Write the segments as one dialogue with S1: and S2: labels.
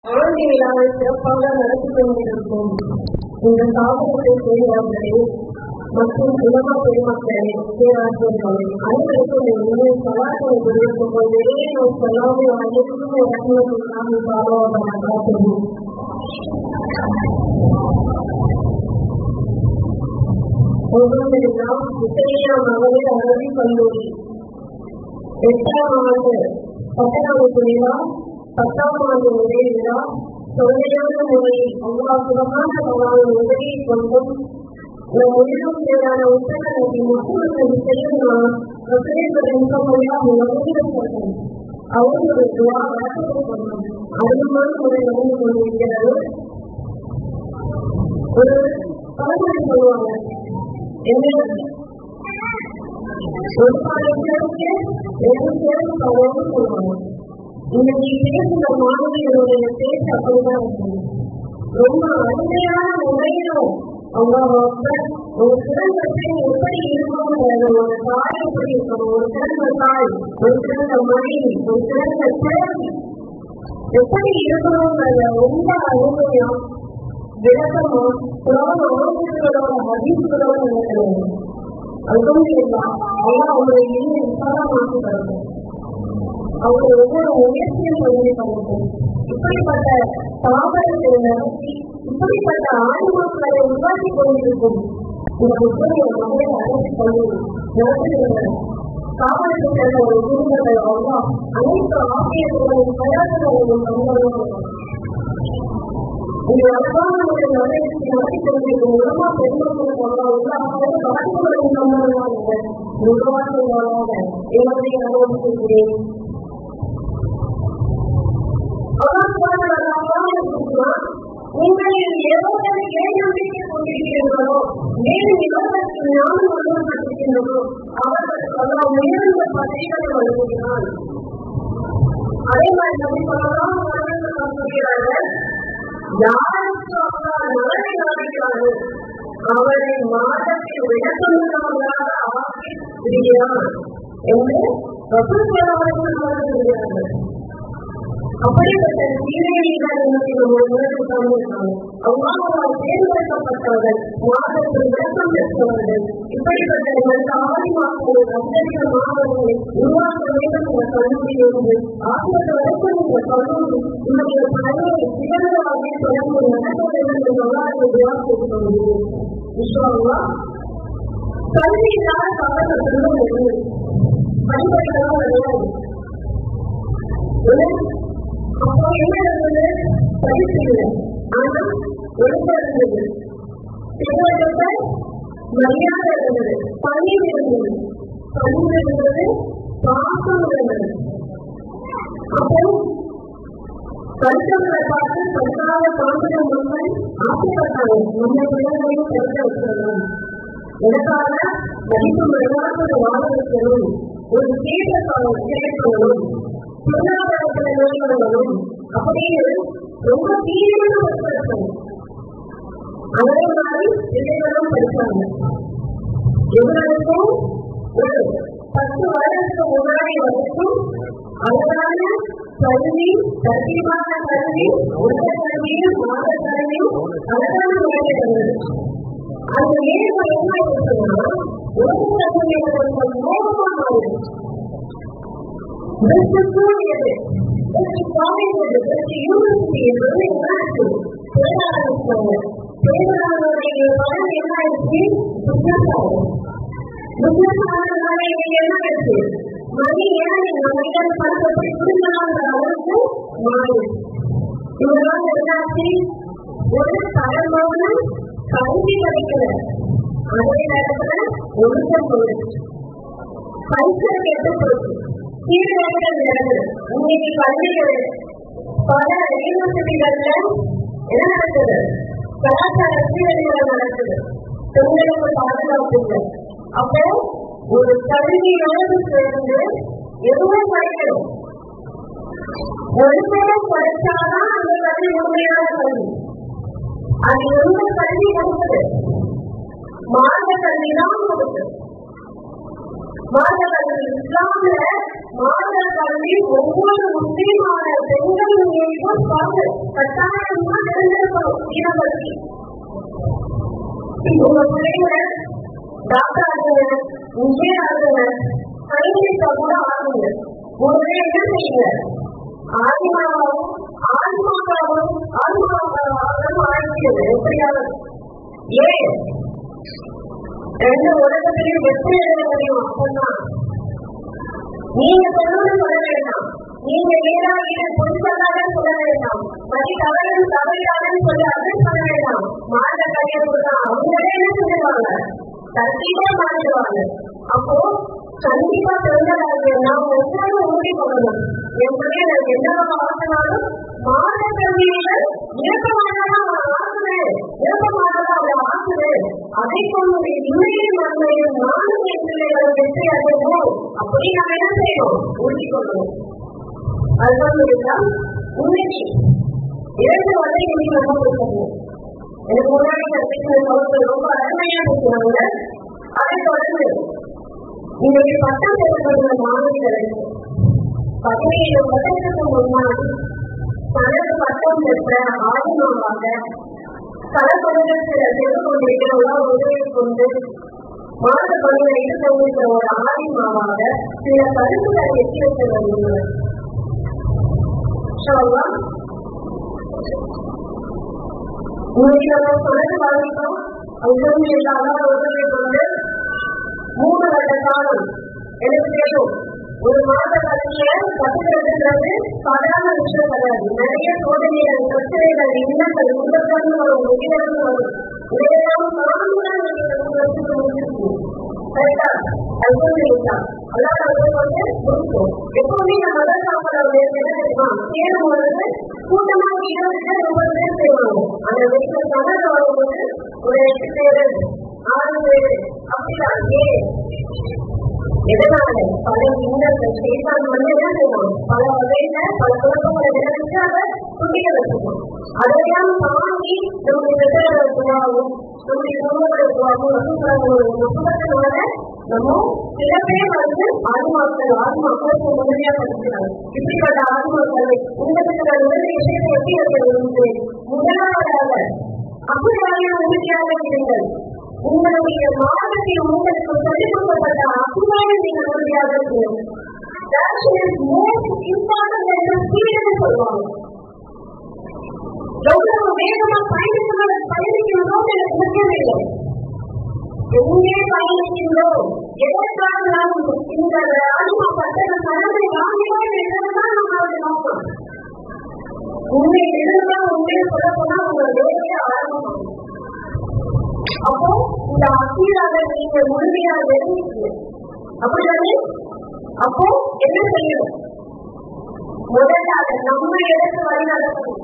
S1: ஆண்டு விழாவை சிறப்பாக நடத்தி கொண்டிருக்கும் இந்த சாதகத்தை செய்கிறார்களே மற்றும் உலக பெருமக்களே பேராசிரியர்களே அனைவருக்கும் இன்னும் சலாக்களை தெரிவிக்கும் போதே சொல்லாமல் அனைத்துக்கும் இறக்குவதற்கான பாதுகாப்பாக காட்டுவோம். ஒவ்வொன்றிலும் இத்தகைய மகளிர் அரபி கல்லூரி 8ஆம் ஆண்டு பட்டமளிப்பு விழா 10ஆம் ஆண்டு உதவி விழா தொழிலாளர் முறையில் அல்லாஹ்வுடைய உதவியை கொண்டும் நம் உயிரும் மேலான உத்தரவை மக்களுக்கு செல்லும் அவர்களுடைய துவா வழக்கத்தை கொண்டும் அதிகமான முறை நடந்து கொண்டிருக்கிறது. ஒரு பழமொழி சொல்லுவாங்க, என்ன ஒரு பாடத்திற்கு சொல்லுவாங்க. இன்னைக்கு பேசுகிற மாணவிகளுடைய பேச்சு அப்படிதான் இருக்கும். ரொம்ப அருமையான முறையிலும் அவங்க ஒரு சிறந்த பெண் எப்படி இருக்கணுங்கிறது, ஒரு தாய் எப்படி இருக்கணும், ஒரு சிறந்த தாய், ஒரு சிறந்த மனைவி, ஒரு சிறந்த குழந்தை எப்படி இருக்கணுங்கிறத ரொம்ப அருமையா விளக்கமா ஆசிரியர்களோட மதிப்புகளோட நடக்கிறது. அதுவும் அவங்களுடைய இன்னும் விசாலமாக்கி தரணும். அவங்க ஒவ்வொரு முயற்சியும் சொல்லி பண்ணணும். இப்படிப்பட்ட தாவரத்தை நடத்தி இப்படிப்பட்ட ஆய்வுகளை உருவாக்கி கொண்டிருக்கும் இந்த புத்தக மகளிர் அரசு கல்லூரி நடத்துகின்றன. தாவரத்தில் சேர்ந்த ஒரு குடும்பங்கள் அவ்வளோ அனைத்து ஆசிரியர்களும் பிரயாசங்களும் அனுபவம் இந்த அழகான ஒரு நடத்தி நடத்தி கொண்டிருக்கும் உலகமா பெருமக்களுக்கு உள்ள பாதிப்புகளின் சம்பந்தமாக உருவாக்குவதாக என்னுடைய அனுபவிக்கிறேன். உங்களில் எவ்வளவு ஏழ்நம்பிக்கை கொண்டிருக்கிறீர்களோ, மேலும் இவர்களுக்கு ஞானம் வழங்கப்பட்டிருக்கின்றனோ அவர்களுக்கு அதனால் உயர்ந்த பதவிகளை வழங்குகிறார். அதே மாதிரி நம்ம சொல்லலாம் சொல்கிறார்கள், யாருக்கு அவர்கள் நலனை நாடுகிறார்கள் அவரை மாதத்தில் விடக்கொண்டவர்களாக ஆக்கி விடுகிறார் என்று வசூல் சொல்கிறார்கள். அப்படிப்பட்ட சீரழிகள் அவ்வாறு தேர்ந்தெடுக்கப்பட்டவர்கள் மாதத்தில் விளக்கம் பெற்றவர்கள் இப்படிப்பட்ட ஆதிமாக்கள் அந்தரிக மாணவர்களை உருவாக்க வேண்டும் என்ற கல்லூரியிலிருந்து ஆசிரியர் வரைக்கும் இந்த கல்லூரி இவர்கள் பழைய சிறந்த வகையை தொடர்ந்து நடக்க வேண்டும் என்ற வரலாற்றை உருவாக்கிக் கொள்கிறது. விஸ்வாமா கல்வியினால் பக்கத்திலும் படிப்படிகளும் கிடையாது. அப்போ என்ன இருந்தது? படிப்பு இல்லை, ஆனால் ஒழுக்க இருந்தது, பிறகு மரியாதை இருந்தது, பணிவு இருந்தது, பணிவு இருந்தது, பாசம் இருந்தது. அப்போ படித்தவர்களை பார்த்து படிக்காத பாண்டிய மக்கள் ஆசைப்பட்டாங்க, நம்ம பிள்ளைகளையும் படிக்க வைக்கணும், எனக்காக படிப்பு விளையாட்டு வாழ வைக்கணும், ஒரு கேட்கணும், பொருளாதாரத்தை மேற்கொள்ளணும் அப்படின்னு ரொம்ப தீவிரமான வற்புறுத்தல். அதே மாதிரி பிள்ளைகளும் படித்தாங்க. எவ்வளவுக்கும் ஒரு 10 வருடத்துக்கு முன்னாடி வரைக்கும் அழகான கல்வி, தர்த்தீபான கல்வி, உலக கல்வியும் மாத கல்வியும் அழகான முறையில் இருந்தது. அந்த நேரம் என்ன இருக்குன்னா உலக கல்வியை மோகமா மாறுது. This is good. This is college. This is university. Really practical. பேராசிரியர் பேராசிரியருடைய பலன் என்ன ஆயிடுச்சு? புத்தகத்தாளர்களாக என்ன ஆயிடுச்சு? மணி ஏன் மனிதன் படத்தை புரிஞ்சாங்கிற அளவுக்கு மாறி இதெல்லாம் என்னாச்சு? ஒரு தரமான கல்வி கிடைக்கல, அதே நேரத்துல ஒழுக்கம் போயிடுச்சு, பரிசு கெட்டு போச்சு, சீர்கேடுகள் நடக்குது. இன்னைக்கு கல்விகள் பல யூனிவர்சிட்டிகள்ல என்ன நடக்குது? கலாச்சார சீரழிவுகள் நடக்குது, பெண்களுக்கு பாதுகாப்பு இல்லை. அப்போ ஒரு கல்வியோடு சேர்ந்து எதுவும் படிக்கணும், ஒருமையும் படிச்சாதான் அந்த கல்வி உண்மையான கல்வி. அது எந்த கல்வி கொடுக்குது? மார்க்க கல்வி தான் கொடுக்குது. மார்க்க கல்வி இஸ்லாம்ல மாணவர் கல்வி ஒவ்வொரு முக்கியமான பெண்கள் மீதும் கட்டாயமா தெரிஞ்சிருக்கணும். தீனபக்தி உங்க பிள்ளைங்க டாக்டர் ஆகுங்க, இன்ஜினியர் ஆகுங்க, சயின்டிஸ்டா கூட ஆகுங்க. உடனே என்ன செய்யுங்க, ஆத்மாவும் ஆரம்பிக்கிறது எப்படியாவது. ஏன் ரெண்டு உலகத்திலையும் வெற்றி எழுத முடியும்? அப்பதான் நீங்க சொல்லுவது சொல்ல வேண்டாம், நீங்க ஏதாவது பொருட்களாக சொல்ல வேண்டாம், மணி தவறும் தவறாக சொல்ல அப்படின்னு சொல்ல வேண்டாம். மாத கையெழுத்து தான் அவங்களே என்ன செஞ்சிருவாங்க, கண்டிப்பா மாறிடுவாங்க. அப்போ கண்டிப்பா திறந்ததாக நாம் ஒவ்வொரு உறுதி கொள்ளணும். என் பிள்ளைய எந்த ஆசனாலும் மாத கல்வியில் இறக்கமானதான் அவன் ஆசுவேன், இறக்கமானதான் அவளை ஆசுவேன். அதை கொண்டு இன்றைய நன்மையில் நானும் என் பிள்ளைகள் வெற்றி அடைவோம். அப்படி நாம் என்ன செய்யணும், உறுதி கொள்ளணும். அதுதான் உண்மைக்கு 2 வரை நம்ம கொடுக்கணும். எனக்கு முன்னாடி கற்பிக்கிற ரொம்ப அருமையா இருக்கிறாங்க. அதை தொடர்ந்து இன்னைக்கு பட்டம் பெறுகிற மாணவிகளுக்கு 17 வருடத்துக்கு முன்னாடி தனது பட்டம் பெற்ற ஆதிமாவாக கலப்படத்தில் செய்து கொண்டிருக்கிற உதவி கொண்டு மாத பணியை கொண்டிருக்கிற ஒரு ஆதிமாவாக சில கருத்துக்களை எட்டி வைக்க வருகிறார். இன்னைக்கு நம்ம தொடர்ந்து பாதிப்போம். அங்கிருந்து இல்லாத உதவி கொண்டு 3 வருட காலம் எனக்கு தெரியும். ஒரு மாத கல்விய கற்றுக்கிறது சாதாரண விஷயம் கிடையாது. நிறைய சோதனைகள், பிரச்சனைகள், இன்னங்கள் உங்களிடம் வரும், உயிரிழந்து வரும். இதையெல்லாம் கரெக்டா அல்பா அல்லாத வந்து முடிப்போம். எப்பவுமே நம்ம முதல் சாப்பிட என்ன தெரியுமா, சேரும் பொழுது கூட்டமாக 20 பேர் 30 பேர் செய்வாங்க. அந்த வீட்டில் தொடர்ந்து வரும்போது ஒரு 8 பேர் 6 பேர் அப்படிதான். எதனால பல இன்னர்கள் சேத்தான் வந்து என்ன செய்வோம், பல வகையில பல குழப்பங்களை நினைச்சு அதை துண்டிக்க வச்சுக்கணும். அதையெல்லாம் தாண்டி நம்முடைய பெற்றோர்களுக்குள்ளாகவும் நம்முடைய குடும்பங்களுக்குள்ளாகவும் குடும்பத்தினால நம்ம சில பேர் வந்து ஆத்மாக்களுக்கு உதவியா படிக்கிறாங்க. இப்படிப்பட்ட ஆத்மாக்களை உங்களுக்கு நான் முதல் விஷயத்தை எப்படி இருக்கிறது, முதலாவதாக அப்படியான உறுதியாக இருங்கள். உங்களுடைய மாதத்தை உங்களுக்கு சொல்லிக் கொடுக்கப்பட்ட அசுவாக நீங்கள் உறுதியாக இருக்கிறீர்கள். சொல்லுவாங்க எவ்வளவு வேகமா பயணிக்கிறதோ எனக்கு முக்கியமில்லை. எங்கே பயணிக்கின்றோம், எதற்காக நாம் இந்த ஆத்மா பட்ட கடனை வாங்கினோம் என்றுதான் நம்மளுடைய நோக்கம். உண்மை இருந்தால் உண்மையை சொல்ல போனா உங்க வேலையை ஆரம்பம். அப்போ இந்த அசீராக நீங்க முழுமையாக தெரிஞ்சுக்கீங்க. அப்படிதானே? அப்போ என்ன செய்யணும், முதலாக நம்ம இடத்து வழி நடக்கணும்.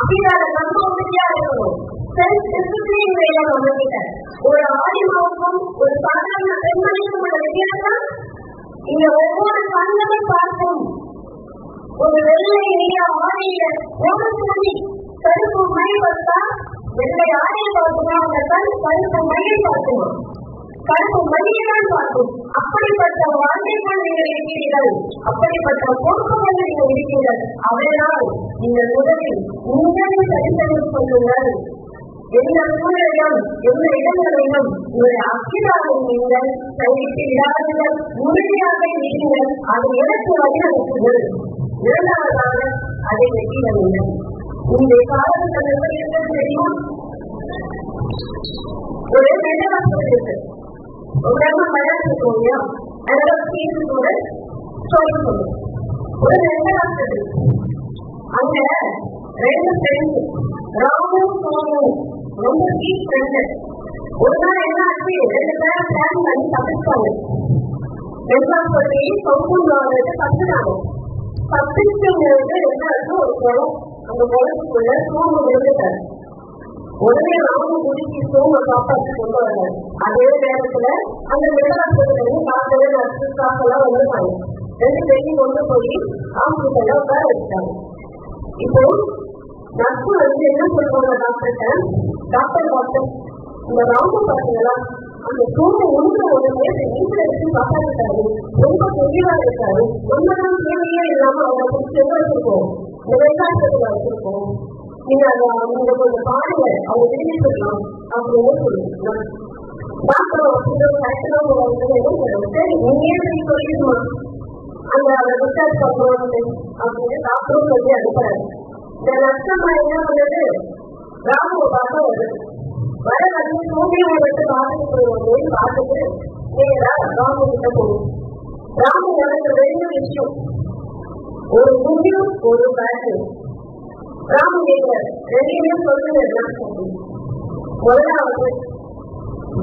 S1: அப்படியாக நம்ம உறுதியா இருக்கணும். செல்ஃப் டிசிப்ளின் வேணும். நம்ம கிட்ட ஒரு ஆதிமாவுக்கும் ஒரு சாதாரண பெண்மணிக்கும் உள்ள வித்தியாசம், இங்க ஒவ்வொரு கண்களும் பார்க்கும். ஒரு வெள்ளை நீங்க ஆடையில ஒரு துணி கருப்பு மழை பார்த்தா வெள்ளை ஆடையை பார்க்குமா, அந்த கருப்பு மழையை பார்க்குமா, கருப்பு மழையைதான் பார்க்கும். அப்படிப்பட்ட வாழ்க்கைகள் நீங்கள் இருக்கிறீர்கள், அப்படிப்பட்ட பொறுப்புகள் நீங்கள் இருக்கிறீர்கள். அதனால் நீங்கள் முதலில் உங்களை சரிசெய்து கொள்ளுங்கள். எந்த சூழலையும் எந்த இடங்களிலும் உங்களுடைய அக்கிராவை நீங்கள் கைவிட்டு விடாதீர்கள், உறுதியாக இருங்கள். அதை எனக்கு வழி நடத்துங்கள். இரண்டாவதாக அதை வெற்றிகள். இந்த காலத்தில் எப்படி இருக்கிறது தெரியுமா, ஒரு மெட்டவாசல் இருக்கு. ரொம்ப விளையாட்டுக்கோங்க இல்லையா, அதெல்லாம் தீர்த்து கூட சொல்லி சொல்லுங்க. ஒரு மெட்டவாசல் இருக்கு. அங்க 2 ஃப்ரெண்ட்ஸ் ராமும் சோமும் ரொம்ப டீப் ஃப்ரெண்டு. ஒரு நாள் என்ன ஆச்சு, 2 பேரும் பிளான் பண்ணி தப்பிச்சாங்க. எல்லாம் சொல்லி சொம்பும் தப்பினாங்க. தப்பிச்சுங்கிறது எல்லாருக்கும் ஒரு குளம். அந்த குளத்துக்குள்ள சோமு விழுந்துட்டாரு. உடனே ராமும் குடிச்சு சோம காப்பாற்றி கொண்டு வராங்க. அதே நேரத்துல அந்த மெட்டவாசல் காக்கவே நச்சு காக்கெல்லாம் வந்துட்டாங்க. 2 பேரையும் கொண்டு போய் ஆம்புல உட்கார வச்சுட்டாங்க. இப்போ நட்பு வந்து என்ன சொல்லுவாங்க டாக்டர், இந்த ராமு பாத்தீங்களா அந்த தூணை ஒன்று உடனே வீட்டுல வச்சு காப்பாற்றிட்டாரு. ரொம்ப தெளிவா இருக்காரு. ஒன்னதான் தேவையே இல்லாம அவரை செல்ல வச்சிருக்கோம், இந்த வெங்காயத்துல வச்சிருக்கோம். நீங்க நீங்க கொஞ்சம் பாருங்க, அவங்க திரும்பி சொல்லலாம் அப்படின்னு சொல்லுங்க. டாக்டர் சரி நீங்க சொல்லிடுமா அந்த ரிசர்ச் பண்ணணும் அப்படின்னு டாக்டரும் சொல்லி அனுப்புறாரு. இந்த நஷ்டமா என்ன பண்ணுறது, ராமுவை பார்க்க வருது. வர வந்து சூரியனை விட்டு பார்த்துட்டு பார்த்துட்டு நேரா ராமு கிட்ட போகும். ராமு எனக்கு 2 விஷயம், ஒரு முடிவு ஒரு பேட்டு. ராமு கேட்க 2 சொல்றது என்ன? முதலாவது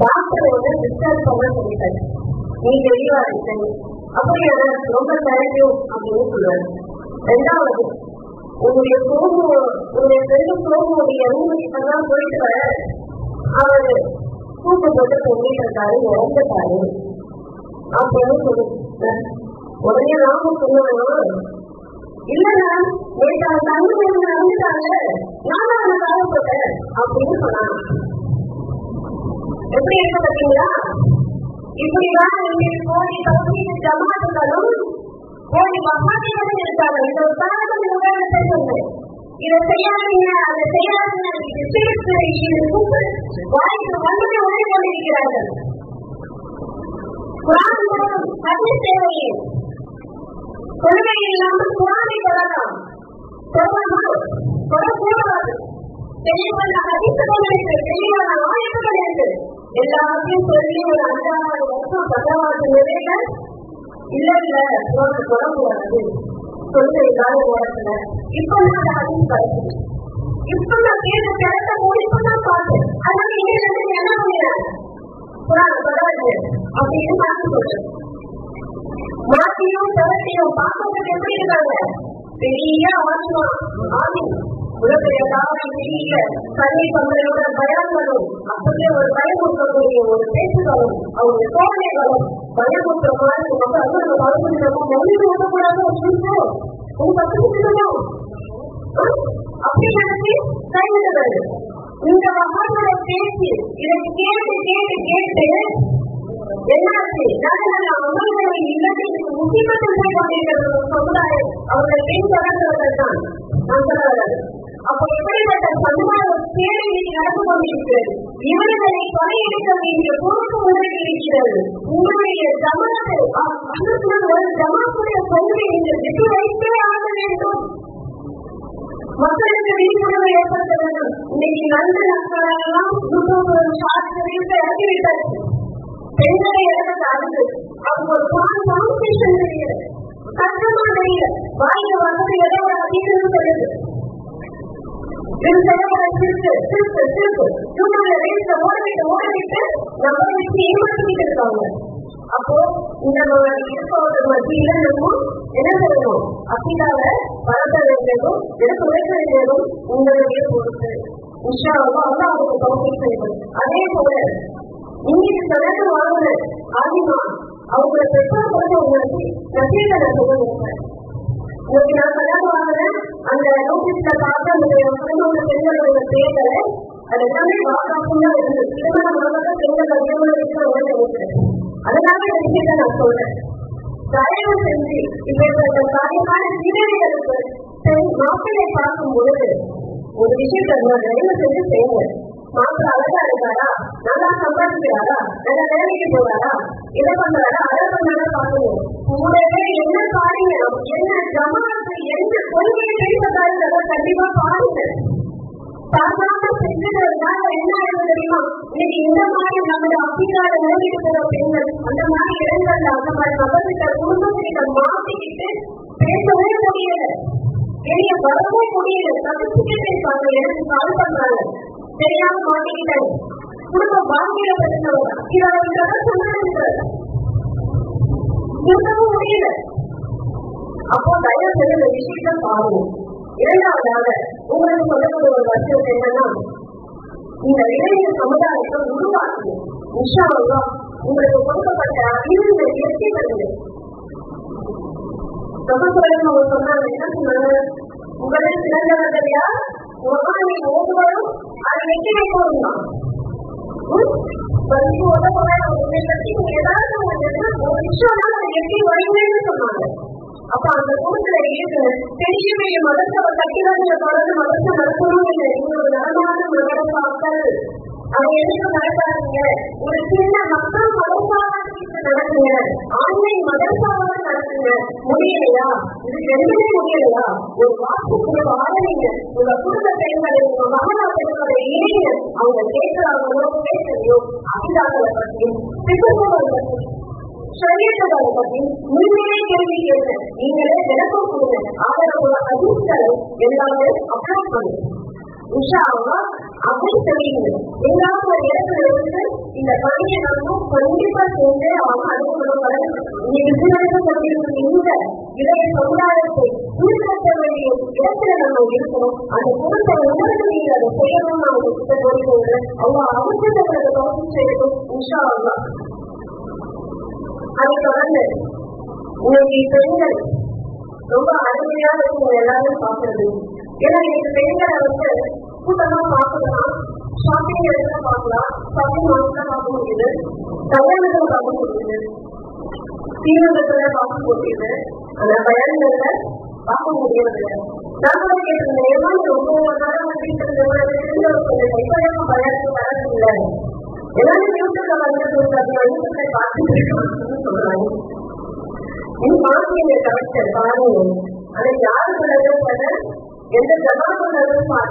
S1: டாக்டர் வந்து டிஸ்சார்ஜ் பண்ண சொல்லிட்டாரு, நீ தெளிவா இருக்க, அப்படி ரொம்ப தேங்க்யூ அப்படின்னு சொல்லுவாரு. 2வது உங்களுடைய ஃப்ரெண்டு சோமுடைய ரூமுக்கிட்டதான் போயிட்டு வர அவரு கூட்டு போட்டு தொங்கிட்டு இருக்காரு, இறந்துட்டாரு அப்படின்னு சொல்லுங்க. உடனே ராமு சொன்னாங்க, இல்லைன்னா நேற்று அந்த தண்ணி நடந்துட்டாங்க, நானும் அவனை காலப்பட்டேன் அப்படின்னு சொன்னாங்க. எப்படி இருக்க பார்த்தீங்களா? இப்படிதான் இங்கே கோடி தௌஹீத் ஜமாத்துகளும் கோடி வஹாபிகளும் இருக்காங்க. இந்த ஒரு காரணம் உதாரணத்தை சொன்னேன். இதை செய்யாதீங்க அதை செய்யாதீங்க வாய்ப்பு வந்ததை உடனே கொண்டிருக்கிறார்கள். குரான் மூலம் ஹதீஸ் தேவையே கொள்கை இல்லாமல் குரானை தொடரலாம், தொடரக்கூடாது. தெளிவான ஹதீஸ்கள் இருக்கு, தெளிவான ஆயத்துகள் இருக்கு. எல்லாத்தையும் சொல்லி ஒரு 5வது வருஷம் 10வது நிலையில இல்ல இல்ல தொடக்கூடாது சொல்ல இல்லாத உடத்துல இப்ப நான் ஹதீஸ் கிடைக்குது. இப்ப நான் கேட்ட கிடைத்த இப்பதான் பார்த்தேன். அதனால இங்க என்ன பண்ணிடுறேன், குரான் தொடர்ந்து அப்படின்னு மாற்றி சொல்றேன். மாற்றியும் தொடர்ச்சியும் பார்க்கறதுக்கு எப்படி இருக்காங்க, பெரிய ஆத்மா ஆதி உலகடைய தாவரம் பெரிய கல்வி பந்தலோட பயங்களும் அப்படியே ஒரு பயமுற்றக்கூடிய ஒரு பேச்சுகளும் அவங்க சோதனைகளும் பயமுற்ற மாதிரி வந்து அது வளர்ந்துட்டோம் மொழியில் ஊட்டக்கூடாது சொல்லிட்டோம் உங்க பசங்க அப்படி நினைச்சு கைவிடுறது. இந்த மகானோட பேச்சு இதை கேட்டு கேட்டு கேட்டு என்னாச்சு, அமல்களை இல்லத்தில் முக்கியத்துவம் கொண்டிருக்கிறது சமுதாயம் அவர்கள் பின்தொடர்ந்தவர்கள் தான் நண்பர்கள். அப்போ எப்படிப்பட்ட சமுதாய சேவை நடந்து கொண்டிருக்கிறது, இவர்களை கொலையெடுக்க வேண்டிய பொறுப்பு உங்களுக்கு இருக்கிறது. உங்களுடைய ஜமாத்து ஒரு ஜமாத்துடைய கொள்கை நீங்கள் விட்டு வைத்தே ஆக வேண்டும். மக்களுக்கு விழிப்புணர்வு ஏற்படுத்த வேண்டும். இன்னைக்கு நல்ல மக்களெல்லாம் இறக்கிவிட்டாச்சு. பெண்களை இறக்க அடுத்து அவங்க ஒரு காம்படிஷன் தெரியல, கஷ்டமா தெரியல, வாயில வந்து ஏதோ ஒரு அதிகம் சொல்லுது. அப்போ இந்த இருப்பவர்கள் மத்தியில நம்ம என்ன செய்யணும், அப்பிதால வளர்த்த வேண்டியதும் உழைக்க வேண்டியதும் உங்களுடைய பொறுப்பு. அவங்களுக்கு கவுன்சில் செய்யணும். அதே போல இன்னைக்கு தொடர்ந்து வாழ்ந்த ஆதிமா அவங்கள பெற்றோர் கொண்டு உங்களுக்கு நசீகரை சொல்லுங்க. இன்னைக்கு நான் கல்யாணம் வாங்கினேன், அந்த நோட்டீஸ்ல பார்த்து அந்த குடும்ப பெண்களோட பேர்களை அது எல்லாமே வாக்காப்புதான் இருந்தது. திருமணம் வாங்க பெண்கள் அதிகமாக இருக்கிற அதனால இந்த விஷயத்தை நான் சொல்றேன். தயவு செஞ்சு இப்ப காரியமான சீரழிகளுக்கு மாப்பிள்ளை பார்க்கும் பொழுது ஒரு விஷயத்தை தயவு செஞ்சு செய்யுங்க. மாப்பிள்ள அழகா இருக்காரா, நல்லா சம்பாதிக்கிறாரா, நல்ல வேலைக்கு போறாரா, இதை பண்றாரா, அதை பண்றாரா பார்க்கணும். உங்களுடைய என்ன காரியம், என்ன ஜமாத்து, என்ன கொள்கையை பேசுறதா கண்டிப்பா பாருங்க. சாதாரண பெண்களுக்காக என்ன ஆயிரம் தெரியுமா, இன்னைக்கு இந்த மாதிரி நம்மளுடைய அப்பிக்கார நிலையிட்டு பெண்கள் அந்த மாதிரி இடங்கள்ல அந்த மாதிரி நபர்கிட்ட குடும்பத்திட்ட மாட்டிக்கிட்டு பேசவே முடியல, வெளியே வரவே முடியல, தவிர்த்துட்டே பேசுவாங்க. எனக்கு கால் பண்றாங்க, தெரியாம மாட்டிக்கிட்டாங்க, குடும்ப வாழ்க்கையில பிரச்சனை இதை சொன்னாங்க, இருக்கவும் முடியல. அப்போ தயவு செய்ய இந்த விஷயத்த பாருங்க. இரண்டாவதாக உங்களுக்கு சொல்லக்கூடிய ஒரு விஷயம் என்னன்னா, இந்த இளைஞர் சமுதாயத்தை உருவாக்குது. இன்ஷா அல்லாஹ் உங்களுக்கு கொடுக்கப்பட்ட அறிவு வெற்றி பெறுது. சொன்னாங்க என்ன சொன்னாங்க, உங்களில் சிறந்தவர்கள் யார், ஒவ்வொருவரும் அதை வெற்றி வைப்போம் தான். என்னை பத்தி ஏதாவது ஒரு விஷயம் அதை எப்படி வருவேன்னு சொன்னாங்க. அப்ப அந்த கூட்டத்துல இருக்கு பெரிய பெரிய மதத்தை கட்டிடங்களை தொடர்ந்து மதத்தை நடத்தணும் இல்லை. ஒரு நலமான மதத்தாக்கள் அதை எதுக்கு நடத்தாதீங்க. ஒரு சின்ன மக்கள் மதசாதத்துக்கு நடத்துங்க, ஆன்லைன் மதசாவது நடத்துங்க. முடியலையா? இது ரெண்டுமே முடியலையா? ஒரு வாக்குக்குள்ள ஆரம்பிங்க. உங்க குடும்ப பெண்களை உங்க மகனா பெண்களை இணைங்க. அவங்க கேட்கிறாங்களோ கேட்கலையோ அதிகாரங்களை பற்றியும் பிசுகளை பற்றியும் சரியத்தை பற்றி உண்மையே கேள்வி கேட்க நீங்களே விளக்கம் கொடுங்க. ஆதரவுள்ள அதிர்ஷ்டலை எல்லாமே அப்ளோட் பண்ணுங்க. உஷாவா அப்படி தெரியுங்க. எங்காவது ஒரு இடத்துல இருந்து இந்த பணியை நம்ம கண்டிப்பா சேர்ந்து அவங்க அனுப்பணும். இன்னைக்கு சீரழிக்கப்பட்டிருக்கும் இந்த இளைய சமுதாயத்தை சீர்திருத்த வேண்டிய இடத்துல நம்ம இருக்கணும். அந்த குடும்பத்தை உணர்ந்து நீங்க அதை செய்யணும்னு நான் கிட்ட போயிருக்கேன். அவங்க அவசியத்தை தோற்றம் செய்யணும். உஷாவா அதை தொடர்ந்து இன்னைக்கு பெண்கள் ரொம்ப அருமையா இருக்கும் எல்லாரும் பார்க்கறது. ஏன்னா இன்னைக்கு பெண்களை வந்து கூட்டமா பார்க்கலாம், ஷாப்பிங் இடத்துல பார்க்கலாம், ஷாப்பிங் மால்ல பார்க்க முடியுது, கல்யாணத்துல பார்க்க முடியுது, தீவிரத்துல பார்க்க முடியுது, அந்த பயன்கள்ல பார்க்க முடியறது. நான் கூட கேட்டிருந்தேன், ஏதாவது ரொம்ப நேரம் கொஞ்சம் கைப்பழக்கம் பயனுக்கு வரதில்லை. எல்லாரும் யூடியூப்ல வந்து பார்த்துட்டு சொல்றாங்க. கரெக்ட் பாருங்க. ஆனா யாரு சொல்றது எந்த ஜமாத்தும்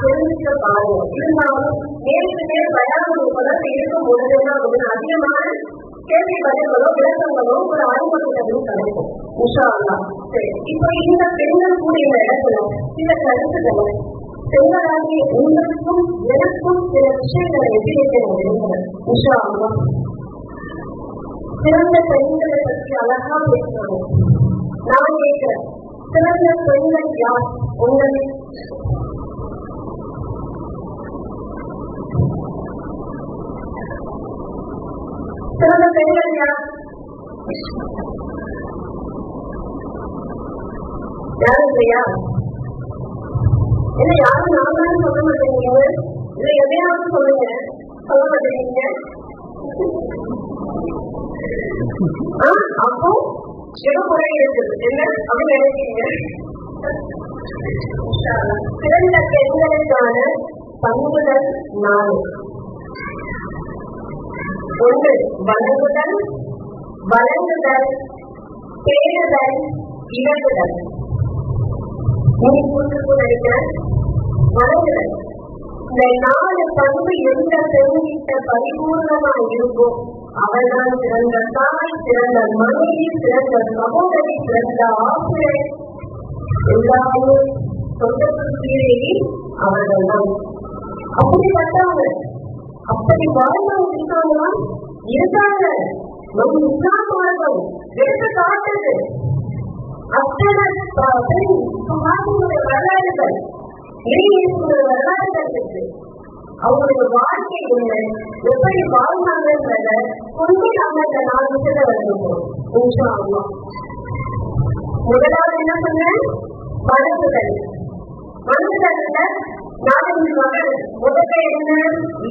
S1: தெரிஞ்சுக்க பாருங்க. இருந்தாலும் நேருக்கு நேர் பயானம் இருக்கும் பொழுதுதான் அதிகமான கேள்வி பதில்களோ விளக்கங்களோ ஒரு அறிமுகத்துக்கு கிடைக்கும். சரி, இப்போ இந்த பெண்கள் கூட இந்த இடத்துல சில கருத்துக்களை பெண்களாகிய உங்களுக்கும் எனக்கும் சில விஷயங்களை எதிர்க்கிறேன். சிறந்த பெண்களை பற்றி அழகா பேசுறாங்க. நான் கேட்கிறேன், சிறந்த பெண்கள் யார்? உங்களை சிறந்த பெண்கள் யார்? யாரும் இல்லையா? என்ன யாரும் நாங்களும் சொல்ல மாட்டேங்கிறீங்க? இல்ல எதையாவது சொல்லுங்க. சொல்ல மாட்டேங்கிறீங்க. அப்போ ஏதோ குறை இருக்குது என்ன அப்படின்னு நினைக்கிறீங்க? சிறந்த பெண்களுக்கான பண்புகள் 4. 1 வழங்குதல், வழங்குதல், பேணுதல், இழங்குதல். நீ புரிந்து நினைக்கிறேன். வழங்குதல், இந்த 4 பண்பு எந்த பெண்கிட்ட பரிபூர்ணமா இருக்கும் அவர்தான் சிறந்த தாய், சிறந்த மனைவி, சிறந்த சகோதரி, சிறந்த ஆசிரியர், எல்லாரும் சொந்தத்திலேயே அவர்கள் தான். அப்படிப்பட்டவங்க அப்படி வாழ்ந்தவங்க இருக்காங்களா? இருக்காங்க. நம் இஸ்லாமார்கள் எடுத்து காட்டுது அத்தனை வரலாறுகள், இளைஞர்களுடைய வரலாறுகள் இருக்கு. அவங்களுடைய வாழ்க்கை என்ன, எப்படி வாழ்ந்தாங்கன்றத கொண்டு நம்ம இந்த 4 விஷயத்தை வந்திருக்கோம். முதலாவது என்ன சொன்னேன்? வழங்குதல். வழங்குதல்ல 4 மகள். முதல்ல என்ன?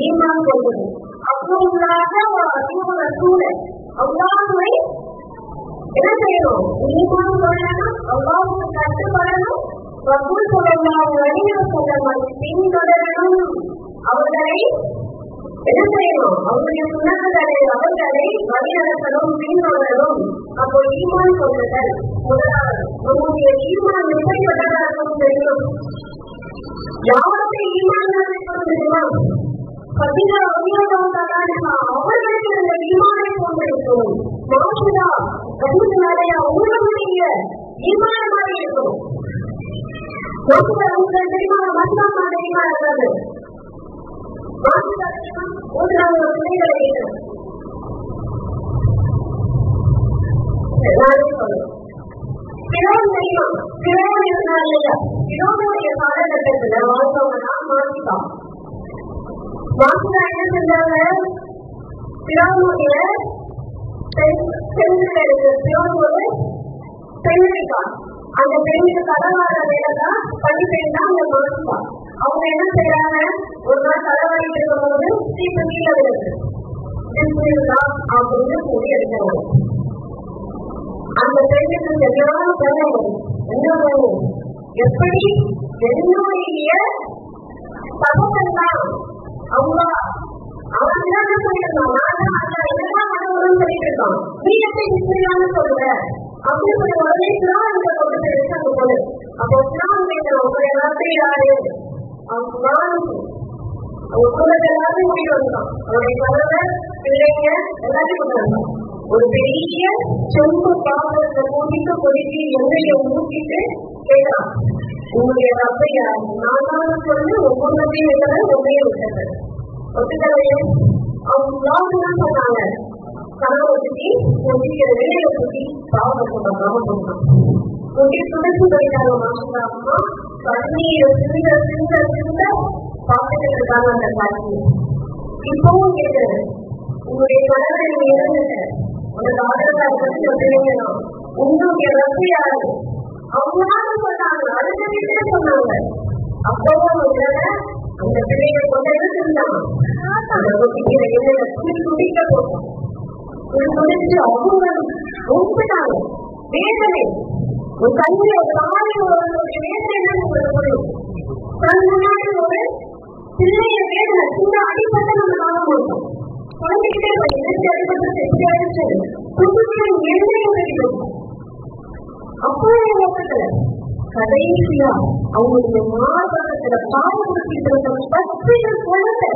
S1: ஈமான் கொள்வது. அவ்வளவுனாக ஒரு அதிகமான சூழல் அவ்வாறுமை என்ன செய்யணும்? ஈமான் கொள்ளணும், அவ்வாறு கட்டுப்படணும், வசூல் சொல்லலாம், வணிகம் சொல்லலாம், பின்தொடரணும், அவர்களை என்ன செய்யணும்? அவருடைய சுண்ணத்துகளை அவர்களை வழிநடத்தணும், பின்தொடரணும். அப்போ ஈமான் கொள்ளுதல் முதலாவது. உங்களுடைய ஈமான் எப்படிப்பட்டதாக தெரியும்? யாருக்கு ஈமான் தெரியுமா? அவர்களுக்கு இந்த ஈமானை கொண்டிருக்கும். உங்களுடைய ஈமான மாதிரி இருக்கும். தெரியுமா? மஸ்லாம் தெரியுமா இருக்காது. இதோடைய காலகட்டத்துல வாழ்ந்தவங்கன்னா மாசிதான். மாசிதா என்ன செஞ்சாங்க? பிறவுடைய பெண்ணிக்கா அந்த பெண்ணுக்கு தலைவார வேலைதான் படிப்பேன் தான் அந்த மாசிதா. அவங்க என்ன செய்யறாங்க? ஒரு நாள் தலைவலி இருக்கும் போது சீப்பு கீழே விழுது. அப்படின்னு சொல்லி எடுக்கிறாங்க. அந்த பெண்ணுக்கு சரியான கோபம். என்ன கோபம்? எப்படி என்னுடைய தகவல் தான் அவங்க அவன் என்ன சொல்லிருக்கான், எல்லாம் மனவரும் சொல்லிட்டு இருக்கான், நீ எப்படி நிச்சயமானு சொல்ற அப்படின்னு சொல்லி உடனே சிலாவுடைய பக்கத்தை எடுத்து அந்த பொண்ணு. அப்போ சிலாவு கேட்கிறோம், உங்களுடைய வார்த்தை யாரு? அவன் அவங்க குடும்பத்தை எல்லாத்தையும் கூட்டிட்டு வந்துட்டான். அவருடைய கணவர், பிள்ளைங்க எல்லாத்தையும் கொண்டு வந்தான். ஒரு பெரிய சொம்பு பாத்திரத்தை கூட்டிட்டு கொதித்து எண்ணெயை ஊட்டிட்டு கேட்கிறான், உங்களுடைய ரப்பை யாரு? நான் சொல்லி ஒவ்வொன்றையும் விட்டது ஒன்றையே விட்டது ஒத்துக்கலையே. அவங்க தான் சொன்னாங்க, கணவை ஊற்றி கொதிக்கிற வெளியில ஊற்றி பாவத்தை பண்ணாம போனான். கொட்டி துடைச்சு போயிட்டாங்க. மாசமா தண்ணீரை சிந்த சிந்த சிந்த பார்த்துட்டு இருக்காங்க அந்த காட்சி. இப்பவும் கேட்கிறேன், உங்களுடைய கணவரை நீங்க இறந்துட்ட உனக்கு ஆதரவா பற்றி சொல்றீங்கன்னா உங்களுடைய ரத்து யாரு? அவங்களாலும் சொன்னாங்க, அடுத்த வீட்டுல சொன்னாங்க. அப்பவும் அந்த பிள்ளைகளை கொண்டு இருந்தாங்க. அந்த கொட்டிக்கிற எண்ணெயில துடிக்க போட்டோம். துடிச்சு அவங்க ஒப்பிட்டாங்க. வேதனை உன் கையில ஒரு தாய் ஒருவருடைய வேதனை தான் உங்களுக்கு புரியும். தன் முன்னாடி ஒரு பிள்ளைய வேதனை சின்ன அடிப்பட்ட நம்ம காண மாட்டோம். குழந்தைகிட்டே எதிர்த்து அடிப்பட்டு எப்படி அடிச்சு குடும்பத்தின் எண்ணெய் உதவிடும். அப்பவே ஒப்புக்கல. கடைசியா அவங்களுடைய மார்பகத்துல பாவத்துக்கு பத்து குழந்தை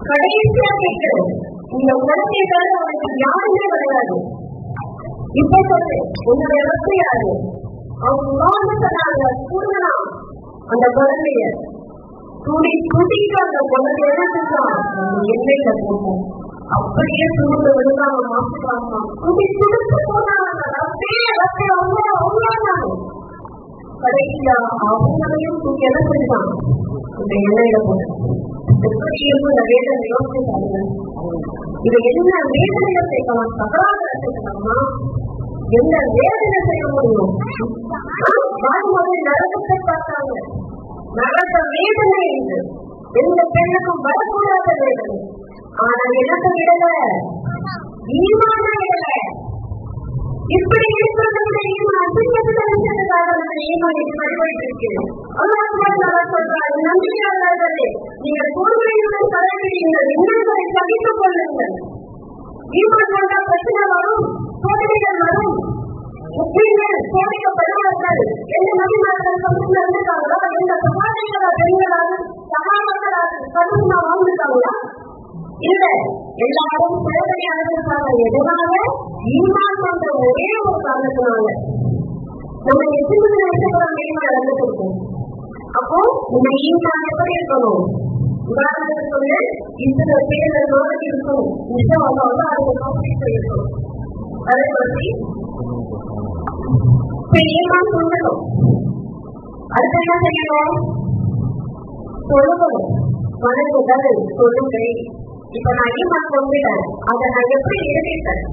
S1: கடைசியா கேட்கிறேன், இந்த குழந்தைக்காக அவனுக்கு யாருமே கிடையாது. இப்ப சொல்லு, உங்களுடைய ரத்து யாரு? அவங்க சொன்னாங்க, கூடலாம் அந்த குழந்தைய துடி துடிக்க அந்த குழந்தைய எண்ணெயில போகும். அப்படியே துணிந்து விழுந்தாங்க. மாசுக்காமா துடி துடிச்சு போனாங்க. ரத்தையே ரத்தை அவங்க கடைசியா அவங்களையும் தூக்கி என்ன செஞ்சாங்க, இந்த எண்ணெயில போட்டு. எப்படி இருக்கும் இந்த வேதனை? யோசிச்சாங்க. இதை என்ன வேதனையை செய்யலாம்? தகராறு செய்யலாமா? எந்த வேதனை செய்ய முடியும்? நரகத்தை பார்த்தாங்க. நரக வேதனை என்று எந்த பெண்ணுக்கும் வரக்கூடாத வேதனை. ஆனா எனக்கு விடல, ஈமான விடல. இப்படி இருக்கிறத விட ஈமான் நம்பிக்கையாளர்களே, நீங்கள் பொறுமையுடன் தலைவீங்கள், இன்னொருவரை தவித்துக் கொள்ளுங்கள். ஈமான் கொண்டா பிரச்சனை வரும், சோதனைகள் வரும். முஸ்லிம்கள் சோதிக்கப்படுவார்கள். எந்த நபிமார்கள் சொல்லிருக்காங்களோ, எந்த சகாபாக்களா பெண்களாக சகாபாக்களாக கருணா வாழ்ந்துட்டாங்களா? இல்ல, எல்லாரும் சோதனை அடைஞ்சிருக்காங்க. எதனால? ஈமான் கொண்ட ஒரே ஒரு காரணத்தினால. நம்ம எத்தனை நினைச்சப்படம் ஈமான் அடைஞ்சிருக்கோம். அப்போ இந்த ஈமான் எப்படி இருக்கணும்? உதாரணத்துக்கு சொல்லு, இத்தனை பேர் நோக்கி இருக்கணும். நிச்சயம் அதுக்கு காப்பீடு இருக்கணும். அதை பற்றி ஈமான் சொல்லணும். அடுத்து என்ன செய்யணும்? சொல்லணும். வணங்குதல், சொல்லுகை. இப்ப நான் ஈமான் கொண்டுட்டேன், அதை நான் எப்படி எழுதிட்டேன்?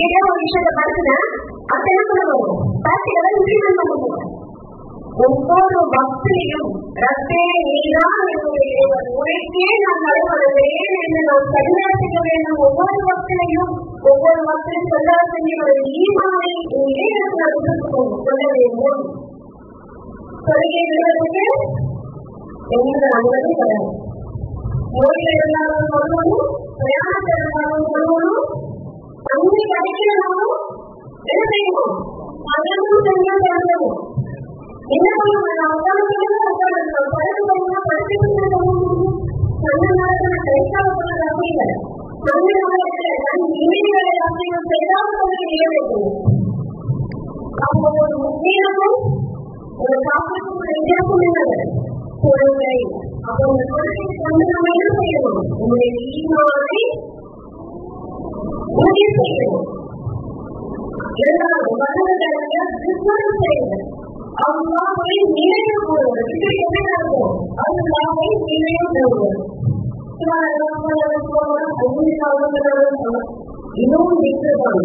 S1: ஏதோ ஒரு விஷயத்தை பார்த்துட்டேன், அது என்ன சொல்லணும்? பார்த்துக்கிறத ஈமான் பண்ணணும். ஒவ்வொரு பக்தியிலும் ரத்தே நீதான் என்னுடைய இறைவன், உனக்கே நான் வழிபடுகிறேன் என்று நான் சரியாக செய்ய வேண்டும். ஒவ்வொரு பக்தியிலும் ஒவ்வொரு மக்களும் சொல்ல செய்ய ஈமானை சொல்ல வேண்டும். சொல்லியை விடுவதற்கு எந்த அனுமதி கிடையாது. நோயில் இருந்தாலும் சொல்லணும், பிரயாணத்தில் இருந்தாலும் சொல்லணும், தண்ணி கிடைக்கணும். என்ன செய்யணும்? பலரும் செஞ்சால் சொல்லணும். என்ன பண்ணணும்? உட்காந்து பழக்கம் படிச்சுட்டு நல்ல நேரத்தில் கிடைக்காத பொருள் அப்படிங்க நல்ல நேரத்தில் தன் இணைகளை அப்படியும் செய்தால் செய்ய வேண்டும். அப்போ ஒரு முக்கியமும் ஒரு காப்பிற்கும் வித்தியாசம் உள்ளது. கொள்கை. அப்போ இந்த கொள்கை கொண்டு நம்ம என்ன செய்யணும்? உங்களுடைய ஈமானை உறுதி செய்யணும். இரண்டாவது வருவதற்கு விசுவாசம் செய்யுங்கள். அல்லாஹ்வை நினைவு கூறுவது. இது என்ன நடக்கும்? அல்லாஹ்வை நினைவு கூறுவது. இன்னும் நிற்கிறதான்.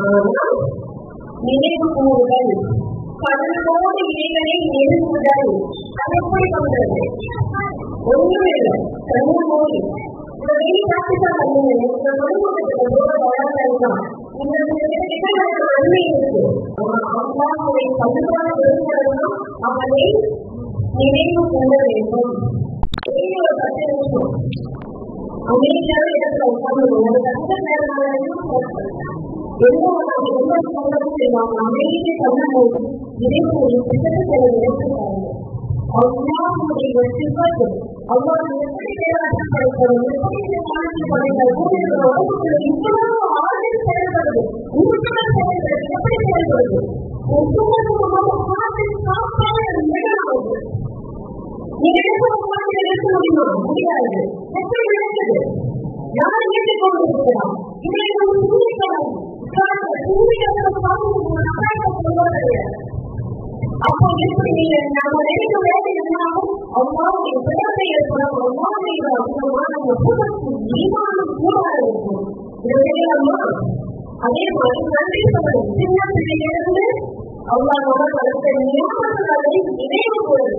S1: ஆனால் நினைவு கூறுதல், கடலோடு இடைகளை நிறுவுதல், அது எப்படி பண்றது? ஒன்றும் இல்லை. கண்ணு மூடி வெளியே பிராக்டிஸா பண்ணுங்க. இந்த குடும்பத்துக்கு வளர்க்கலாம். இந்த நன்மை இருக்கு. அல்லாஹ்வை பழுவாக விரும்புகிறதும் அவனை நினைவு கொள்ள வேண்டும். ஒரு 10 நிமிஷம் அமைதியான இடத்துல உட்கார்ந்து ஒரு கஷ்ட நேரங்களையும் எந்த சந்தர்ப்பம் செய்வாங்க. அமைதியை பண்ணும்போது இறைவனை திட்டத்தை எடுத்துக்காங்க. அல்லாஹ்வுடைய சிஃபத், அல்லாஹ் எப்படி பேராற்றல் படைத்தவர், எப்படி ஞானத்தில் படைத்தார், பூமியில் உலகத்தில் இவ்வளவு ஆழ்ந்து செயல்படுது, உங்களுடன் செயல்படுது, எப்படி செயல்படுது? ஒவ்வொரு சாப்பாடு நிகழாவது. நீங்க எடுக்க முடியுமா? முடியாது. எப்படி நடக்குது? யாரை ஏற்றுக் கொண்டிருக்கிறார்? இதை நம்ம பூமிக்கலாம். அப்போ எப்படி நீங்க நம்ம நினைக்க வேலை இருந்தாலும் அம்மாவுடைய பிறத்தை ஏற்படும் அம்மாவுடைய ஈமானம் கூட இருக்கும். இது தெரியலாமா? அதே மாதிரி நன்றி சொல்லணும். சின்ன பிள்ளையிலிருந்து அம்மாவோட வளர்த்த நியமனங்களை நினைவு கூறுது.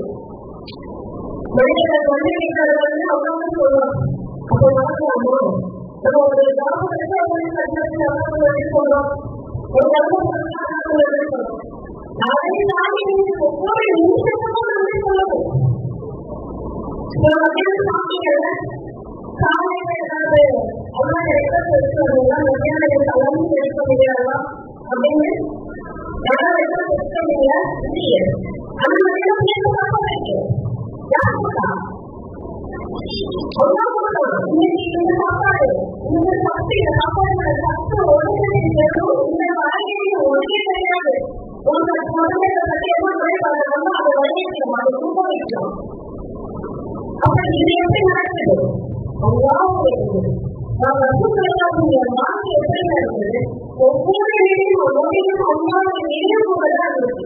S1: மனிதர்கள் வந்திருக்கிறார்கள் அவ்வளவு சொல்லுவோம். அப்போ வளர்க்கலாமா? நம்ம ஒரு தாபத்தை அவங்களுக்கு சொல்றோம். ஒரு தர்மத்தை சொல்றோம். அதை தாண்டி ஒவ்வொரு நிமிஷத்துக்கும் நன்றி சொல்லணும். காலையில ஏதாவது அவ்வளவு எடுக்கிறதா மத்தியான கலந்து எடுக்க முடியாதா அப்படின்னு யாராவது எடுக்க முடியாது. ஆனா இன்னைக்கு இந்த சாப்பாடு இந்த சக்தி இந்த சாப்பாடு சத்து ஒழுங்கு இந்த வாழ்க்கையை ஒழுங்கே கிடையாது. அப்ப இது எப்படி நடக்குது? எப்படி நடக்குது? ஒவ்வொரு வீட்டையும் அம்மாவுடைய நினைவுதான் இருக்கு.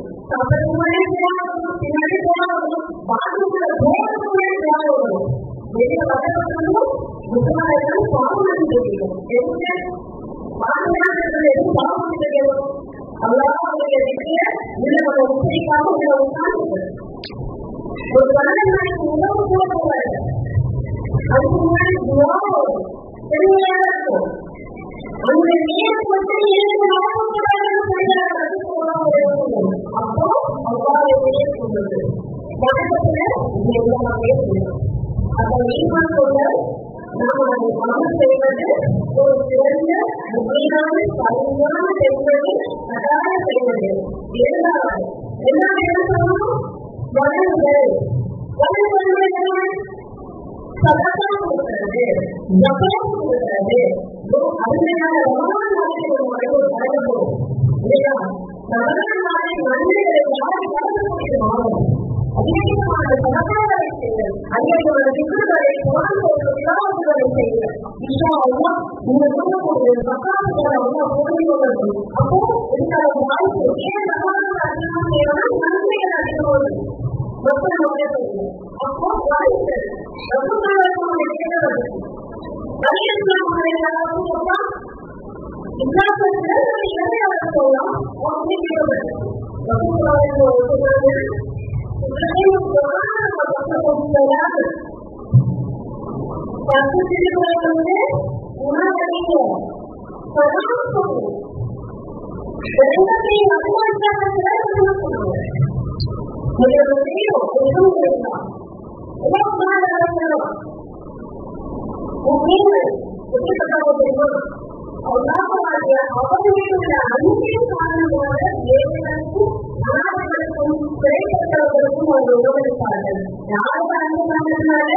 S1: பின்னாடி போனாலும் பாதுகாப்புல போனதுக்குள்ளே போனாலும் வெளியில வரணும் முக்கியமான பாவம் தெரியும். எதுக்கு பாதுகாப்பு எதுவும் பாவம் தெரியும். அல்லாஹ்வுடைய திக்ர உள்ளவங்க உச்சரிக்காம உள்ள உட்கார்ந்து ஒரு 12 நாளைக்கு உணவு கூட போவாங்க. அதுக்கு முன்னாடி துஆ பெருமையாக இருக்கும். அந்த நேரம் மட்டும் இருந்து அப்போ அவ்வாறு சொல்றது வணக்கத்துல எல்லாமே அப்ப ஈமான் கொண்ட நாம் அதை அமல் செய்வது ஒரு சிறந்த முறையான பரிமாண செய்வது அதான செய்வது. இரண்டாவது என்ன சொல்லணும்? வளங்கள் சதகா கொடுக்கிறது, ஜகாத் கொடுக்கிறது. அதனால ஒரு பழகும் இல்லையா? சதகாவை நன்மைகளை யாரை கலந்து மாறும். அதிகமான சதகாவை செய்வது, அதிகமான திக்குகளை விவாதங்களை செய்வது. இந்த சொல்லக்கூடிய சகாத்துகளை புரிந்து கொள்வது. அப்போ இந்த வாய்ப்பு ஏன் சகாதம் அதிகமாக செய்யணும்? நன்மைகள் அதிகமாக மக்களுடைய அப்போ வாய்ப்பு அவர்களுடைய அன்பின் காரணமாக ஏழைகளுக்கும் அனாதைகளுக்கும் சிறைப்பட்டவர்களுக்கும் அவர்கள் உணவளிப்பார்கள். யாருக்கு அன்பு காரணத்தினால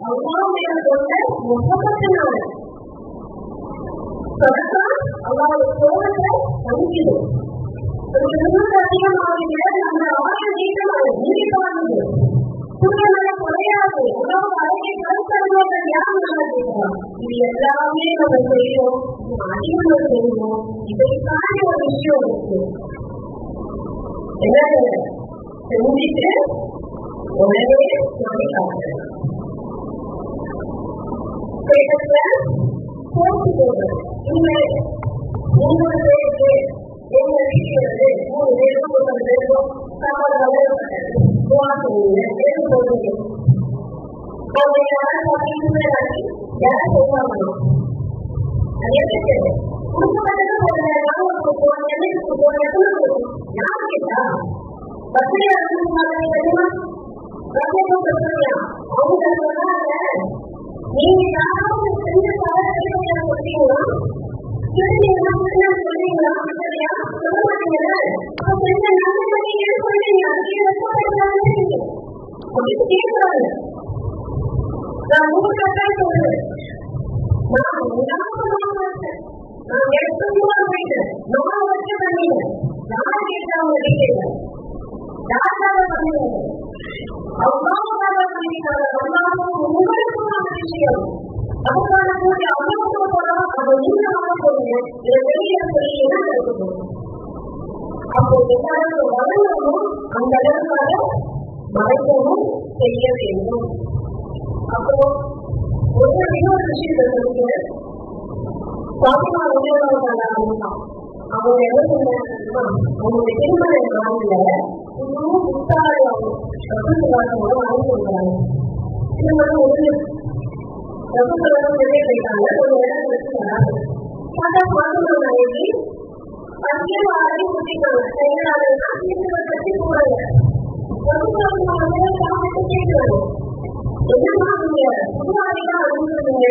S1: அல்லாஹ்வுடைய கொண்ட முகமத்தினால அவருடைய சோழத்தை அனுப்பிடும். அதிகமாக நம்ம ஆயுள் நீட்டமானது குறையாது. உணவு அழகை கருத்தறிஞர்கள் யாரும் நம்ம கேட்கலாம். இது எல்லாமே நம்ம செய்வோம், அதிகமாக செய்வோம். இதை தாண்டி ஒரு விஷயம் இருக்கு. என்ன செஞ்சுட்டு உடனே சொல்லிக்காங்க போட்டு போடுறது. இல்லை 3 பேருக்கு எங்க வீட்டுல 3 பேருக்கும் 30 பேருக்கும் சாப்பாடு போடுறீங்க. யாரும் சொல்லுவாங்க அது எப்படி யாரு கேட்டா பத்திரிகை தெரியுமா அவங்க நீங்க செஞ்ச சொல்றீங்களா சொல்றீங்களா சொல்ல மாட்டீங்களா அப்படின்னு கேட்கிறாங்க. நான் மூணு கட்டாயம் சொல்றேன். நான் எடுத்து போயிட்டேன் 4 வருஷம் பண்ணிட்டேன். யார் கேட்டவங்க கேட்கல யாருக்காக பண்ணுங்க அவ்வளவுக்காக பண்ணிட்டாங்க. உங்களுக்குமான விஷயம் அதுக்கான கூடிய அவ்வளவு போறோம் அதை நீங்க சொல்லுங்க இதை வெளியே சொல்லி என்ன கிடைக்கும். அப்போ எல்லாரும் வளரணும் அந்த அளவுக்காக மறைக்கவும் செய்ய வேண்டும். அப்போ இன்னொரு விஷயத்தை சொல்லுங்க பாத்திமா அவங்க என்ன சொன்னாங்கன்னா அவங்களுடைய திருமண நாளில இன்னும் புத்தாளம் வாங்கி கொடுக்குறாங்க. திருமணம் ஒரு ரகுசலம் வெளியே போயிட்டாங்க. ஒரு இடம் வச்சு வராங்க. பார்த்தா பாத்திமா நாளைக்கு பத்தியம் ஆடி குட்டிக்காங்க கைகளாளர்னா வீட்டுகள் கட்டி போறாங்க. ரகுசலம் கேட்கிறாங்க என்னமா நீங்க புதுவாரியா அனுப்பிடுங்க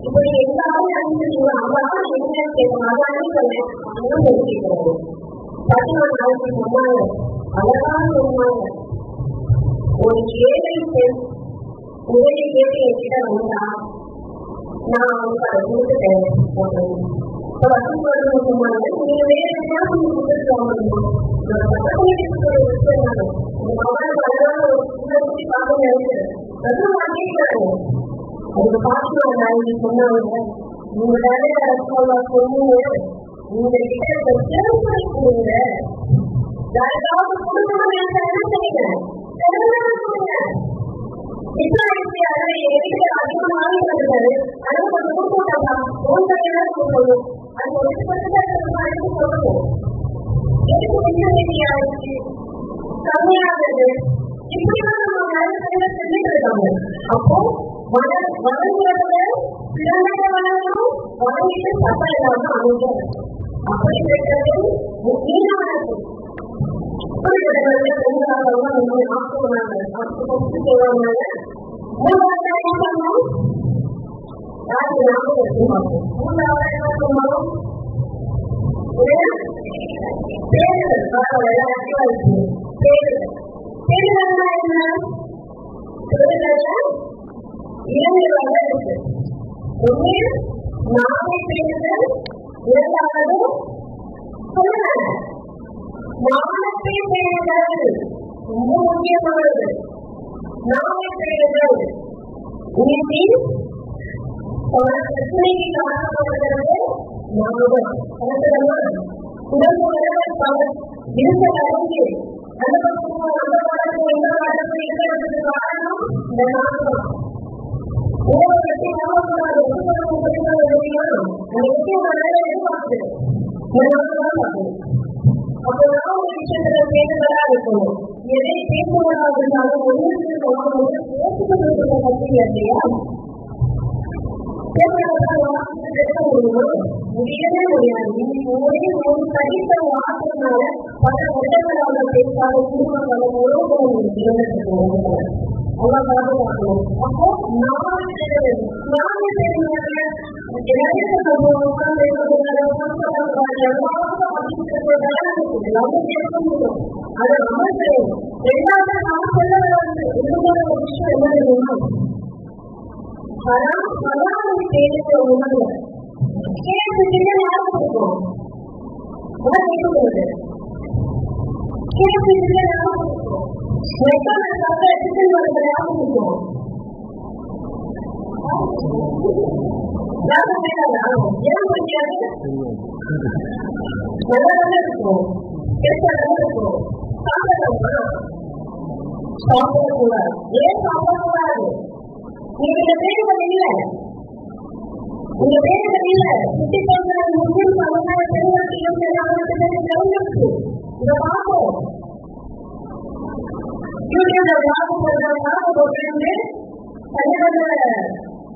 S1: இப்படி எல்லாரும் அனுப்பிடுங்க அவதான் என்ன கேட்கணும் அதான் அனுப்பிடுறேன் அப்படின்னு தெரிவிக்கிறாங்க. பாத்திமா நாளைக்கு சொன்னாங்க அழகான சொன்னாங்க ஒரு ஏழை பெண் உதவி கேட்டு என்கிட்ட வந்தா நான் அவங்களுக்கு அதை கொடுத்துட்டேன் அப்படின்னு சொன்னாங்க. நீங்க வேற எதாவது கொடுத்துருக்காங்க அதுக்கு பாத்திமா நாளைக்கு சொன்னாங்க நீங்க வேலையை அரசாங்க சொன்னீங்க நீங்க கிட்ட கொடுங்க யாருக்காவது கொடுக்கணும் என்ன செய்யுங்க அதிகமாக வருகிறாரு அது கொஞ்சம் கொடுத்தாங்க உன் கையில கொடுக்கணும் அது ஒரு சொல்லணும் கம்மியானது இப்படிதான் நம்ம வேலை செஞ்சுட்டு இருக்காங்க. அப்போ வளர்கிறத பிள்ளைகளை வளரணும் வளர்ந்து தப்பா இல்லாம அமைஞ்சோம் அப்படி இருக்கிறது முக்கியமானது.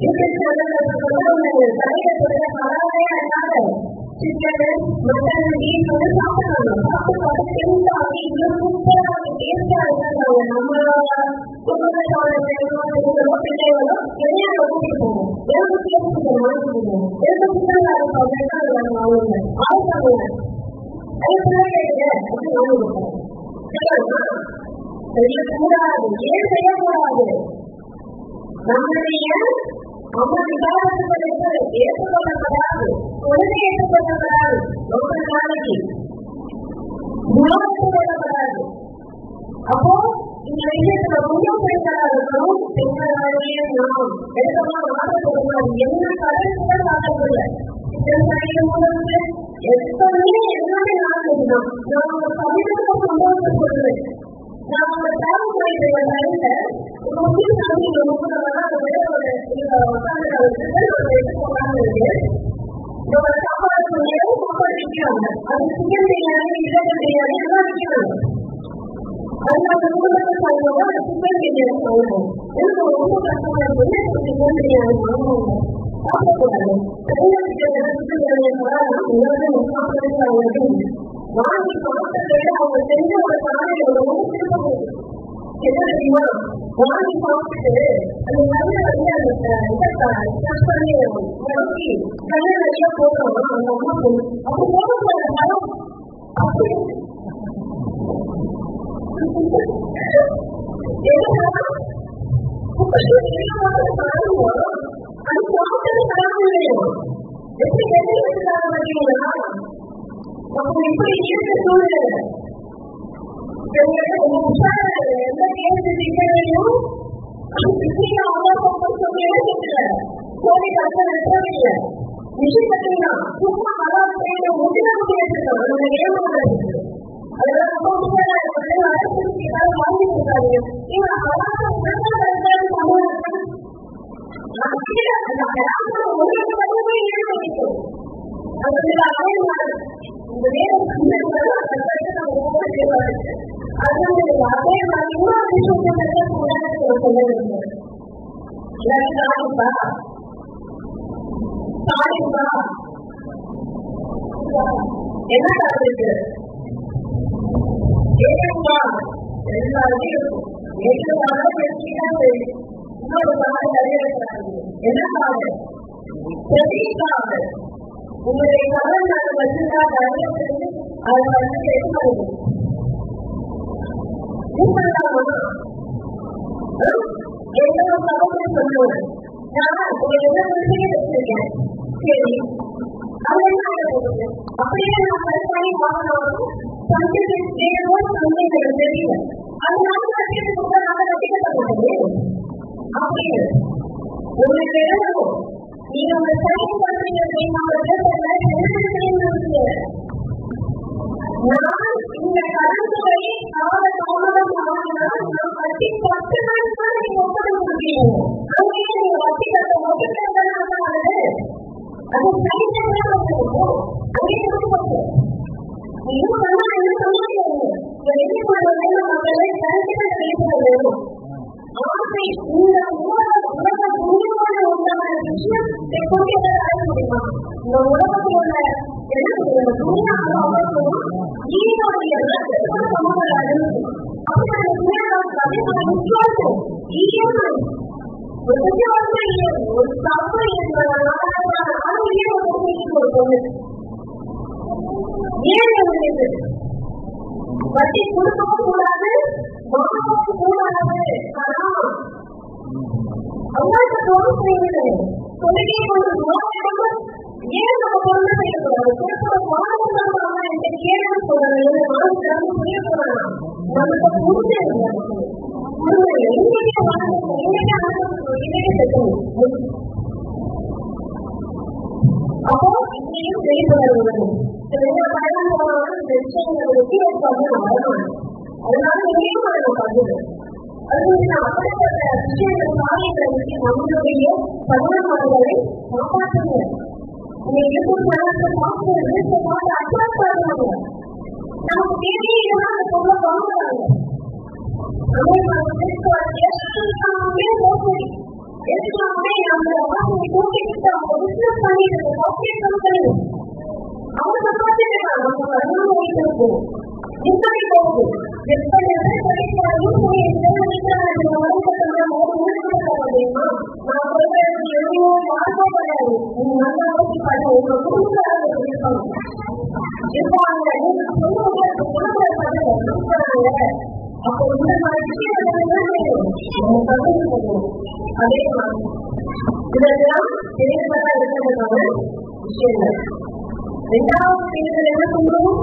S1: சிக்கன் மட்டன் மீன் சாப்பிடுறாங்க. சாப்பிட்டு சூப்பரா டேஸ்டா இருக்காங்க. நம்ம குடும்பத்தோட பிள்ளைகளோ வெளியாக கூட்டிட்டு போவோம். ஏன் செய்யக்கூடாது? நம்முடைய அம்மா விவாதத்துக்கு ஏற்றுக்கொள்ளப்படாது, உடனே ஏற்றுக்கொள்ளப்படாது, ரொம்ப நாளைக்கு ஏற்றுக்கொள்ளப்படாது. அப்போ இந்த விஷயத்துல கொஞ்சம் பெண்களா இருக்கணும். பெண்களாலேயே நாம் எடுக்கலாம் ஆசைப்படுவோம். என்ன கருத்துக்கள் பார்க்கவில்லை எப்பவுமே எல்லாமே நான் சொல்லணும். நான் ஒரு கவிதைக்கு சந்தோஷம் சொல்லுவேன். நான் ஒரு டிராவல் பண்ணிட்டு லைன்ல முஸ்லிம் சாமி சாப்பாடு விற்கிறாங்க. அது சிக்கன் பிரியாணி, சிக்கன் பிரியாணி எல்லாம் விற்கிறாங்க. அதனால குடும்பத்தில் சொல்லுவோம் சிக்கன் பிரியாணி வாங்குவோம். எனக்கு ரொம்ப கஷ்டமா இருக்கு. சிக்கன் பிரியாணி வாங்குவாங்க, சாப்பிடக்கூடாது. சிக்கன் பிரியாணி வாங்கி சாப்பிட்டு அவங்க செஞ்ச ஒரு சாலையோட என்ன தெரியுமா, வாங்கி சாப்பிட்டு அந்த நல்ல வந்து அந்த பண்ணி உடம்பி கல்ல நிறைய போடுறோம். அந்த அம்மா அப்போ போடக்கூடாது மரம் அப்படி அது சாப்பிட்டது தராம எப்படி வெளியிட்டாங்க பார்த்தீங்களா? அப்போ இப்படி இருக்க சூழ்நிலை எந்த கேள்வி சிக்கலையும் கோழி கஷ்டம் இல்லை. விஷயம் பார்த்தீங்கன்னா சும்மா கலாச்சார உதிரம் கேட்டுருக்கோம். நம்ம ஏமாறு அதெல்லாம் ரொம்ப முக்கியமான வாங்கி கொடுத்தாங்க. நீங்க இந்த நேரம் அதே மாதிரி இன்னொரு விஷயத்தை என்ன காரணத்துக்கு ஏகமா எல்லாருமே இன்னொரு என்ன காரணம் தெரிவிக்காது. உங்களுடைய கவனம் நாங்கள் வச்சிருக்கா அதை வந்து கேட்கப்படுது. என்னோட சகோதரி சொல்லுவேன், நான் ஒரு விஷயம் வச்சிருக்கேன். சரி, அது என்ன போகுது அப்படியே நான் பண்ணி பார்க்கணும். சந்தைகள் தேர்வோம் சந்தைகள் தெரியல. அதனால கட்டிட்டு நாங்கள் கட்டிக்கப்பட்டது அப்படின்னு உங்களுக்கு எழுதணும். நீங்க உங்க சைன் பண்றீங்க. நான் இந்த கருத்துக்களை கால தாமதம் ஆகினால் நான் கட்டி 10 நாள் தான் நீங்க ஒப்பந்தம் கொடுப்பீங்க. அங்கே நீங்க வட்டி கட்ட ஒப்பந்தம் அது சைன் அதே கொடுக்கப்பட்டு இன்னும் பண்ணா என்ன சொல்லுங்க. என்ன பண்ணுறது மக்களை கருத்துக்கள் பேசுறது வேணும். ஆசை இந்த உலக புண்ணியமான உண்டான விஷயம் கொண்டு எதாவது முடியுமா? இந்த உலகத்தில் உள்ள என்ன துணியாக ஈரோடைய சமூக அனுமதி அப்படி அந்த முக்கியம் ஒரு தப்பு என்பதனால ஒரு பொண்ணு ஏன் வட்டி கொடுக்கவும் கூடாது, வாங்கவும் கூடாது. அவங்களுக்கு தோணும் செய்வது தொழிலே கொண்டு ஏன் நம்ம பொருள் செய்யக்கூடாது. வாங்க இந்த கேள்வி சொல்றது புரிய போறோம். நமக்கு புரிஞ்சே அப்போ இங்கேயும் வெளிப்படுவது விஷயங்களை ஒட்டி வரணும். அதனால இங்கேயும் பகுது அப்படிப்பட்ட விஷயங்கள் காரியங்களுக்கு நம்மளுடைய பதினமாடுகளை காப்பாற்றுங்க. நீங்க நமக்கு தேவையான சொல்ல வாங்குறாங்க. எடுக்கலாமே நம்ம பாக்கியம் அவங்க சம்பாதிக்கிறாங்க, நம்ம வரணும் வைத்திருப்போம். இப்படி போகுது எப்படி படித்தாலும் நான் சொல்றேன் எவ்வளோ யாருக்கும் கிடையாது. நீங்க நல்லா யோசிச்சு பாருங்க, உங்க குடும்பத்தாரங்க இருப்பாங்க அப்போ இந்த மாதிரி விஷயம் அதே மாதிரி இதெல்லாம் தெரியப்பட்டா இருக்கிறதுக்கான விஷயங்கள். இரண்டாவது நீங்கள் என்ன சொல்லணும்?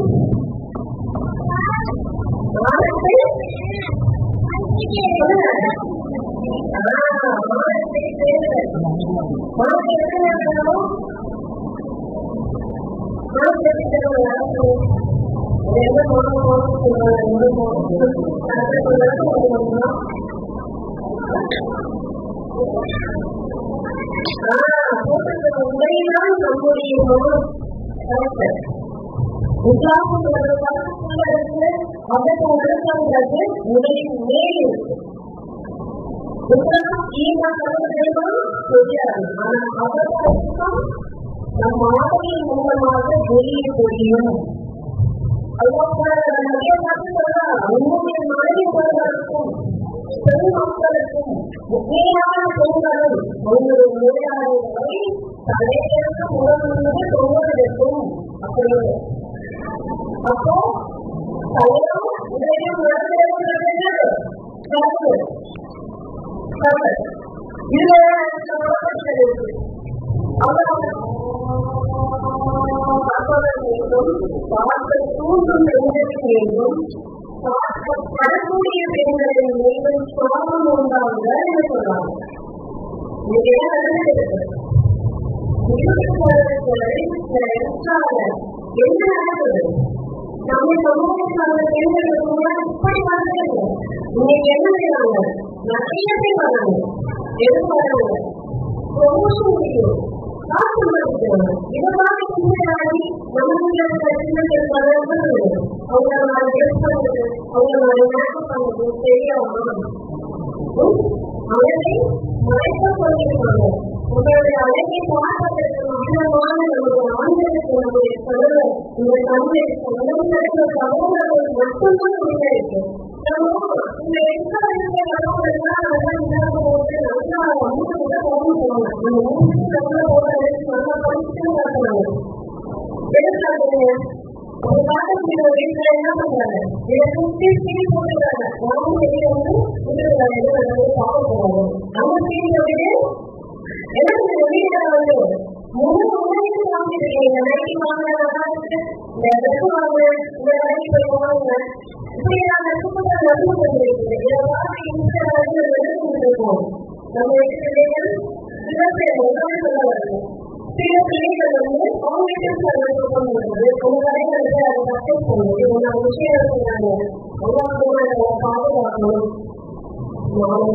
S1: முதலின் மேல் இருக்கு. நம் ஆடையின் மூலமாக வெளியே தெரியும். உங்களுடைய மாநிலங்களுக்கும் பெருமக்களுக்கும் முக்கியமான பெண்களும் உங்களுடைய நோயாளிகளை தலையிலிருந்து உணர்ந்து தொங்குவதற்கும் அப்படி அப்போ தலையும் உடையும் தூண்டும் பெண்களும் படக்கூடிய பெண்களின் மீதும் சுவாபம் உண்டாங்க என்று சொல்றாங்க. என்ன நடக்குது? நம்ம சமூகத்தில் பெண்களுக்கு இப்படி வர்றது இன்னைக்கு என்ன செய்யறாங்க? நிறைய பேர் வராங்க. எதுவும் வராங்க ப்ரொமோஷன் முடியும், காசு சம்பாதிக்கிறாங்க. இதை பார்த்து பின்னாடி நம்மளுடைய அவங்களோட ட்ரெஸ் பண்றது, அவங்களோட மேக்கப் பண்றது தெரியாம அழகை மறைக்க சொல்லியிருக்காங்க. உங்களுடைய அழகை பார்ப்பதற்கு மகிழமான நம்முடைய ஆண்களுக்கு நம்முடைய கணவர் இந்த தமிழ் உணவுகளுக்கு சமூகங்கள் மட்டும்தான் உண்மை இருக்கு. இந்த எக்ஸ்ட்ரா கணவர்கள்லாம் நல்லா போட்டு நல்லா அமுக கூட போகணும். நம்ம மூச்சு நல்லா போடுறது நல்லா படிச்சுட்டு பார்க்கணும். எதுக்காக ஒரு காலத்துல வீட்டுல என்ன பண்றாங்க? இதை சுற்றி சீனி போட்டுக்கிறாங்க. நானும் வெளியே வந்து வீட்டுக்கார எதுவும் பார்க்க போறாங்க. அந்த சீனியை விட எனக்கு வீட்டுல வந்து முன்னாடி காமிச்சிருக்கீங்க. நைட்டி வாங்கினா இந்த ட்ரெஸ் வாங்க, இந்த நைட்டி போய் வாங்க, இப்படி நான் நெருக்கமாக நடுவு பண்ணிருக்கேன். இதை பார்த்து இந்த இருக்கும் நம்ம வீட்டுல சிறப்பு முதல் சொல்ல வருது. சில பிள்ளைகள் வந்து அவங்களுக்கு பண்ணுறது உங்க கடைகளுக்கு அதை சப்போர்ட் பண்ணுறது ஒரு விஷயம் சொன்னாங்க. அவங்க பாதுகாக்கணும்,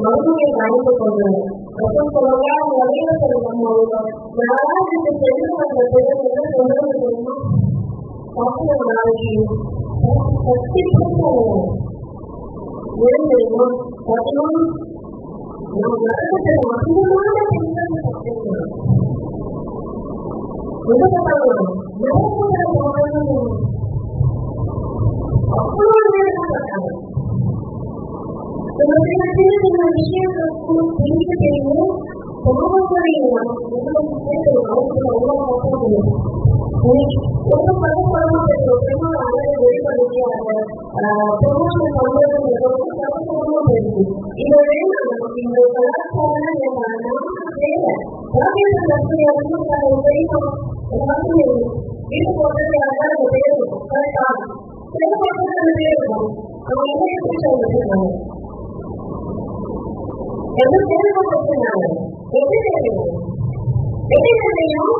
S1: மருந்துகளை கலந்து கொள்றது மற்றும் சொல்லுங்க. வகையில சொல்லுங்க யாராவது தெரிந்து வந்த பிள்ளைங்க சொல்றது தெரியுமா? சாப்பிட நாளைக்கு சக்தி ஏன் தெரியுமா? பார்த்தோம் நம்ம நடக்கத்தில் மகிழ்ச்சியான பெண்கள் சக்திக்கிறோம். வீட்டு போட்டது யாராவது பேர் இருக்கும் கரெக்டாக சில போட்டது பேர் இருக்கும். அவங்க என்ன வச்சிருக்காங்க? எந்த பேர் வச்சிருக்காங்க? எப்படி தெரியும்? எப்படி தெரியும்?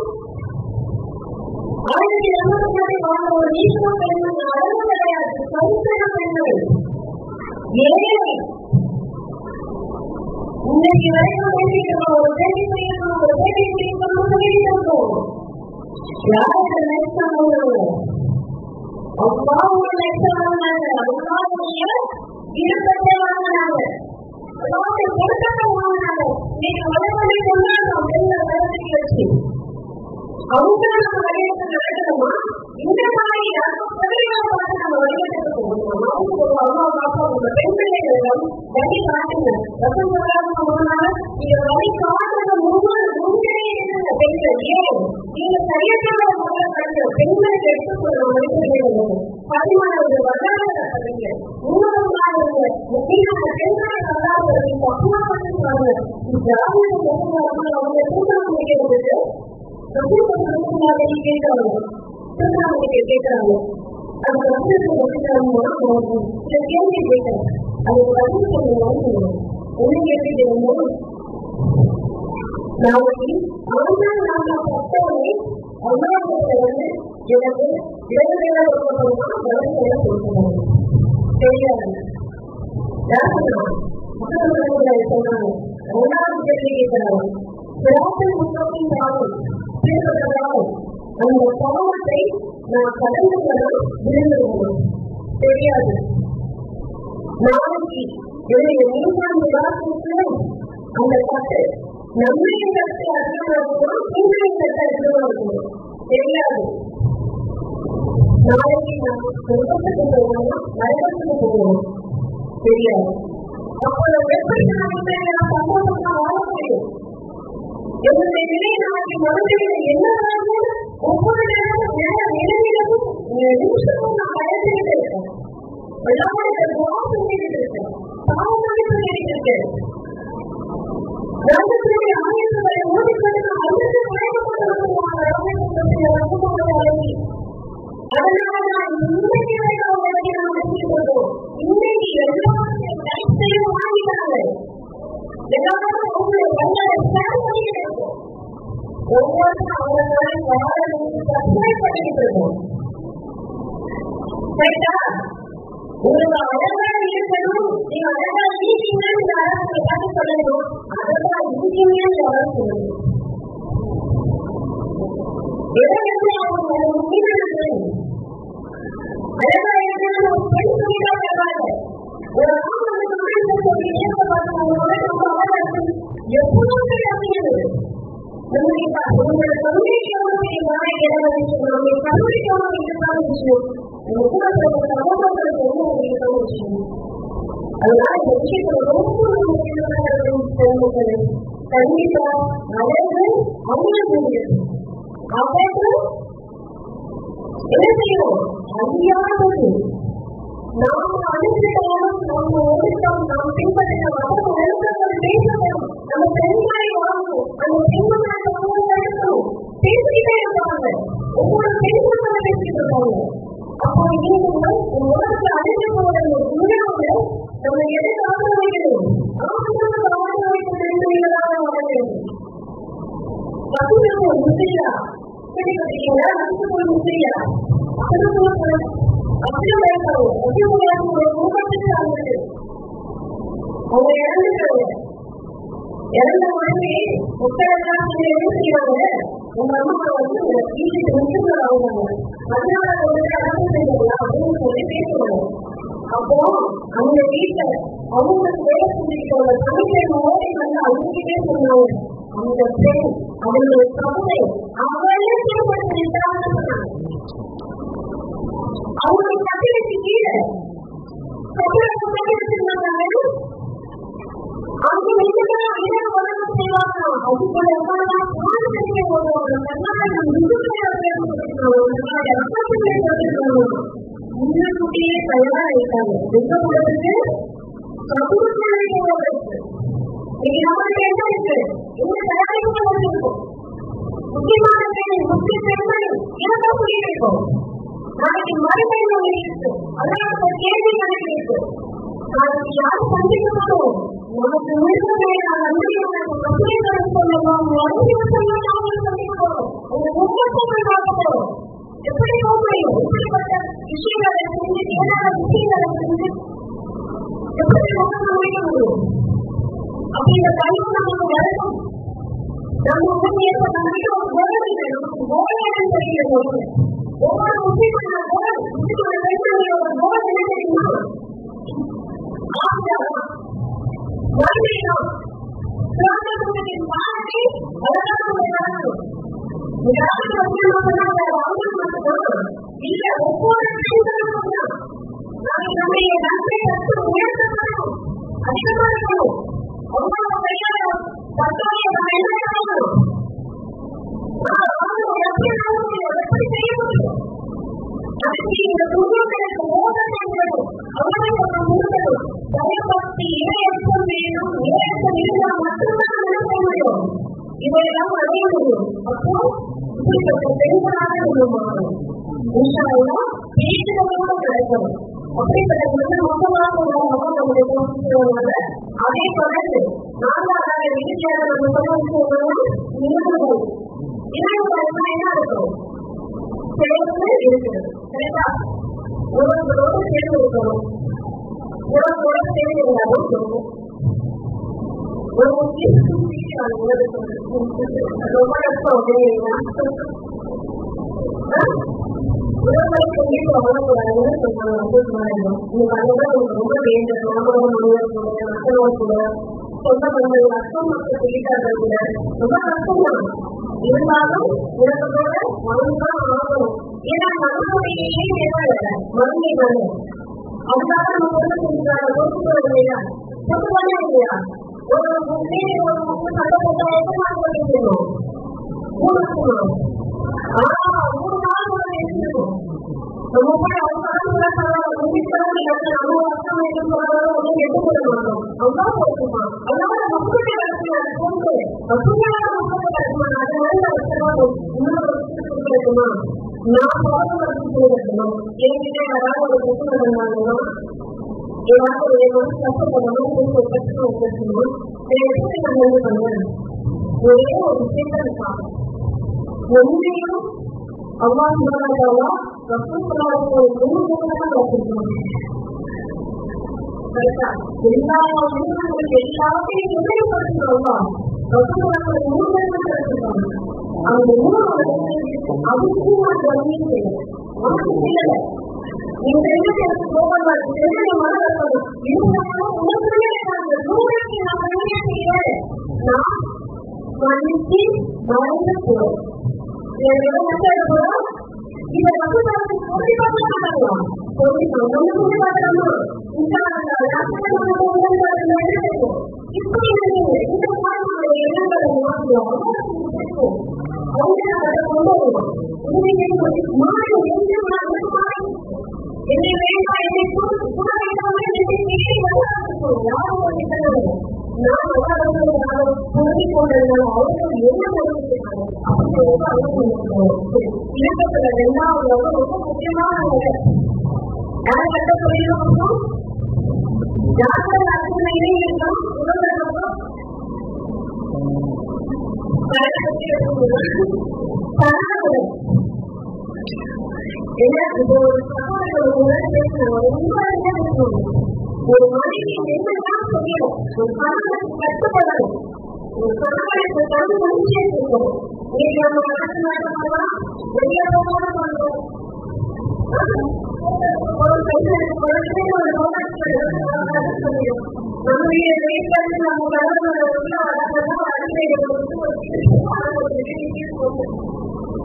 S1: 1900 வாழ்ந்த ஒரு ஈஸ்வர பெண்கள் அளவு கிடையாது. சரித்திர பெண்கள் ஏழை இன்னைக்கு வரைக்கும் வேண்டிக்கிறோம். ஒரு பேட்டி செய்யணும், ஒரு பேட்டி செய்யணும் வேண்டியிருக்கோம். யாருக்கு லட்சம் அம்மாவுடைய லட்சம் வாங்கினாங்க, அம்மாவுடைய இருப்பத்தை வாங்கினாங்க, கொடுக்கத்தை வாங்கினாங்க. நீங்க வளர்ச்சி கொண்டாடும் பெண்கள் வளர்ச்சி வச்சு அவங்க நம்ம வழியெடுத்து நடக்கணுமா? இந்த மாதிரி நம்ம வழியெடுத்து போகணுமா? அம்மா பாப்பா உங்க பெண் பிள்ளைகளிடம் வழி காட்டுங்க. ரசம் சொல்லாம நீங்க வழி காட்டுறது முன்னே இருந்த பெண்கள் ஏன் நீங்க சரியான முதல் கட்டு பெண்களுக்கு எடுத்துக்கொள்ள மனிதர்கள் பதிமானவர்கள் வரலாறு கட்டுறீங்க. உன்னதமானவங்க முக்கியமான பெண்களை வரலாறு அப்புறப்படுத்துவாங்க. கிராம அவங்க கூட்டம் முடிக்கிறதுக்கு கேட்கிறாங்க. அந்த சில கேள்வி கேட்கிறேன். அது பதில் சொல்லுவாங்க. என்ன கேள்வி? நாளைக்கு அவங்க நாங்கள் பட்டவரை அம்மாவத்தை வந்து எனக்கு இடங்களை கொடுக்கணும் தெரியாது. சொன்னாங்க. ரெண்டாவது கேள்வி கேட்கிறாங்க. பிரார்த்தனை முன்னோக்கின் பாவம் அந்த பாவத்தை நான் கடந்து விழுந்துருவோம் தெரியாது. நாளைக்கு என்னுடைய 3ஆம் விழாவுக்கு அந்த பட்டு நம்முடைய கருத்தை அதிகமாகவும் உங்களுடைய கருத்தை அதிகமாகவும் தெரியாது. நாளைக்கு நாம் சொர்க்கத்துக்கு போகணுமா நரகத்துக்கு போகணும் தெரியாது. அப்போ நம்ம எப்படி நான் சந்தோஷமா வாழ முடியும்? என்னுடைய நிலை நாளைக்கு மனதில் என்னதான் ஒவ்வொரு நிலையிலும் நிமிஷமும் நான் பயந்துகிட்டு இருக்கேன். விழாவில் வாசிக்கிட்டு இருக்கேன். பாவமாக சொல்லிட்டு இருக்கேன். கிராமத்தினுடைய ஆயுதங்களை ஓடிக்கொண்டு அல்லது அதனால நான் இன்னைக்கு இன்னைக்கு எல்லாத்தையும் வாங்கிட்டாங்க. எல்லாரும் அவங்களுடைய வல்லரை ஷேர் பண்ணிக்கிட்டு இருக்கோம். ஒவ்வொருத்தரும் அவங்களுடைய வாழை சப்ஸ்கிரைப் பண்ணிக்கிட்டு இருக்கோம். ரைட்டா? உங்களுக்கு அழகா இருக்கணும், நீங்க அழகா இருக்கீங்கன்னு யாராவது பார்த்து சொல்லணும். அழகா இருக்கீங்கன்னு யாரும் சொல்லணும். எதற்கு அவங்க முக்கியமான அழகா இருக்கணும் ஒரு பெண் சொல்லிதான் இருக்காங்க. ஒரு எப்போதுமே அப்படிங்கிறது உங்களோட கம்யூனிட்டியோட நம்முடைய கம்யூனிட்டியோட இதுதான் விஷயம். அதனால இந்த விஷயத்துல ரொம்ப முக்கியமான கண்டிப்பா அழகு அவங்களுக்கு அவர்கள் என்ன செய்யணும்? அறியாதது நாம் அனுப்பிட்டாலும் நம்ம ஒழுக்கம் நாம் பின்பற்ற மதம் ஒழுக்கங்கள் பேசணும். நம்ம பெண்களை வாங்கணும். அந்த பெண்களை எடுக்கணும். பேசிக்கிட்டே இருப்பாங்க. ஒவ்வொரு பெண்களும் பேசிட்டு இருக்காங்க. அப்போ இவங்க உலகத்தை அழிஞ்சு போவதற்கு முன்னாடி நம்ம எதை காக்க வைக்கணும்? ஆண்களுக்கு காக்க வைக்க வேண்டும். வர வேண்டும். பசுமைக்கு முஸ்லியா கேள்விப்பட்டீங்களா? பசுமை முஸ்லியா அப்படியும் பேசணும். பசுமையாக ஒரு குடும்பத்துக்கு ஆகுது. அவங்க இறந்துட்டாங்க. இறந்த உடனே மக்களெல்லாம் என்ன செய்வாங்க? உங்க அம்மா வந்து வீட்டுக்கு முக்கியமாக ஆகுவாங்க. அதனால வந்து அடக்கம் செய்யலாம் அப்படின்னு சொல்லி பேசுவாங்க. அப்போ அந்த வீட்டை அவங்களுக்கு வேலை செஞ்சுக்கிட்டவங்க சமைக்கிற ஓடி வந்து அவங்ககிட்டே சொன்னாங்க. அந்த பெண் அவங்களுடைய சமையை அவங்களே செயல்படுத்திட்டாங்க. அவங்களுடைய கட்டிடத்து கீழே கட்டிடத்தை கட்டி வச்சிருந்தாங்க. அவங்க வீட்டுதான் என்ன உடம்பு செய்வாங்க. அதுக்குள்ள முன்னூட்டியே தயாரா இருக்காங்க. எங்க போறதுக்கு சமூகத்திற்கு இன்னைக்கு நம்மளுக்கு என்ன இருக்கு? இந்த தயாரிப்பு இருக்கும். முக்கியமான பெண் முக்கிய பெண்கள் இனத்தை புரியிருக்கும். நாளைக்கு மறுபெண்கள் இருக்கு. அதனால ஒரு கேள்வி கணக்கு இருக்கு. நாளைக்கு யாரும் சந்திக்கணும். நமக்கு உயிர்களை நான் நம்பிக்கை கம்பெனிகளுக்கு சொல்லணும். அவங்களுக்கு சந்திக்கணும். உங்க முக்கியத்துவம் பார்க்கணும். எப்படி போக முடியும்? இப்படிப்பட்ட விஷயங்களை செஞ்சு ஏதாவது விஷயங்களை செஞ்சு எப்படி முடிக்க முடியும்? அப்படி இந்த கல்வி நமக்கு வரணும். நம்ம உண்மையை நம்பிக்கை ஒரு கோலம் வேணும். கோலம் தெரியும். ஒவ்வொரு முக்கியமான கோலம் முக்கியமான பெண்களுடைய ஒரு கோலம் என்ன தெரியுமா? மறுபடியும் பாடத்தை அழகாக இதையெல்லாம் அடைய முடியும். அப்போ பெண்களாக பேச்சுகளோட கிடைக்கும். அப்படிப்பட்ட மொத்தமாக நம்முடைய அதே தொடர்ந்து நான்காவது வீட்டில் நிறுவனம் என்ன இருக்கும் சேர்ந்து இருக்கிறது. சரிங்களா? ஒருவரோட சேர்ந்து இருக்கணும். ஒருவரோட சேர்ந்து இருந்தாலும் ஒரு முக்கிய ரொம்ப கஷ்டம் அப்படின்னா உடம்புக்கு வீட்டு வளரக்கூடாதுன்னு சொன்னாங்க. நீங்க அதுதான் ரொம்ப வேண்டது. நாமளும் மக்களோட கூட சொந்த பந்தங்கள் அர்த்தம் மக்கள் சொல்லிட்டாங்க கூட ரொம்ப கஷ்டம் தான். இருந்தாலும் உலகத்தோட மனம்தான் ஆகணும். ஏன்னா நம்மளுடைய மருந்தை தானே அதுக்காக நம்ம வந்து செஞ்சுக்காக பொறுப்புகள் இல்லையா பொறுப்பானே இல்லையா? ஒரு முக்கிய சண்டை போட்டா எத்தனை நாள் பண்ணிக்கணும்? 3 நாள். 3 நாள் கூட எடுத்துக்கணும். நம்ம போய் அவங்க எடுத்துக்கொள்ளணும். அவ்வளோ போட்டுமா அதனால மக்களுடைய கிடைக்குமா? நான் இருக்கணும். என்கிட்ட யாராவது ஒரு புக்கு நடந்தாங்கன்னா ஏதாவது ஒரு கஷ்டப்படணும் வச்சிருக்கணும். எப்படி நான் என்ன பண்ணுவேன்? ஒரே ஒரு விஷயத்த இருக்காங்க ஒன்றையும் அவ்வா சுகாதாரா எல்லா எல்லாத்தையும் உதவிப்படுத்துறோம்மா அந்த அதுக்கும் நான் கவனிக்கிறேன். உனக்கு தெரியல இந்த இடத்துல எனக்கு கோபம் வருது. இருந்தாலும் உனக்குள்ளே அந்த நூலைக்கு நான் கவனிக்கிறேன். நான் மன்னிச்சு மறந்து போறேன். இதை வந்து சொல்லி பார்க்கலாம். சொல்லி பார்க்கலாமா? இப்படி இந்த மாதிரி எண்ணங்களை மாற்றுவோம். அவங்க அதை கொண்டு வருவோம். மாறி என்னை வேண்டாம் என்னை கூட நான் புரிஞ்சு கொண்டிருந்தாலும் அவர்கள் என்ன பண்ணிருக்காங்க இலக்கத்துல 2வது ரொம்ப முக்கியமான யார் கட்ட சொல்லியிருக்கோம் ஜாதக அர்ச்சனையிலே இருக்கும் உடல்நலம் என்ன இப்போ ஒரு சகோதரர்கள் பேசணும். ஒரு மனைவி என்னதான் செய்யணும்? ஒரு கணவனுக்கு கட்டுப்படணும். ஒரு கணவனுக்கு கண் மனுஷே இருக்கணும். இன்னைக்கு நம்ம நாட்டு நாட்டமெல்லாம் வெளியே போக பண்றோம். ஒரு குழந்தை ஒரு நம்முடைய வீட்டில் நம்ம கடவுளோட அடிப்படை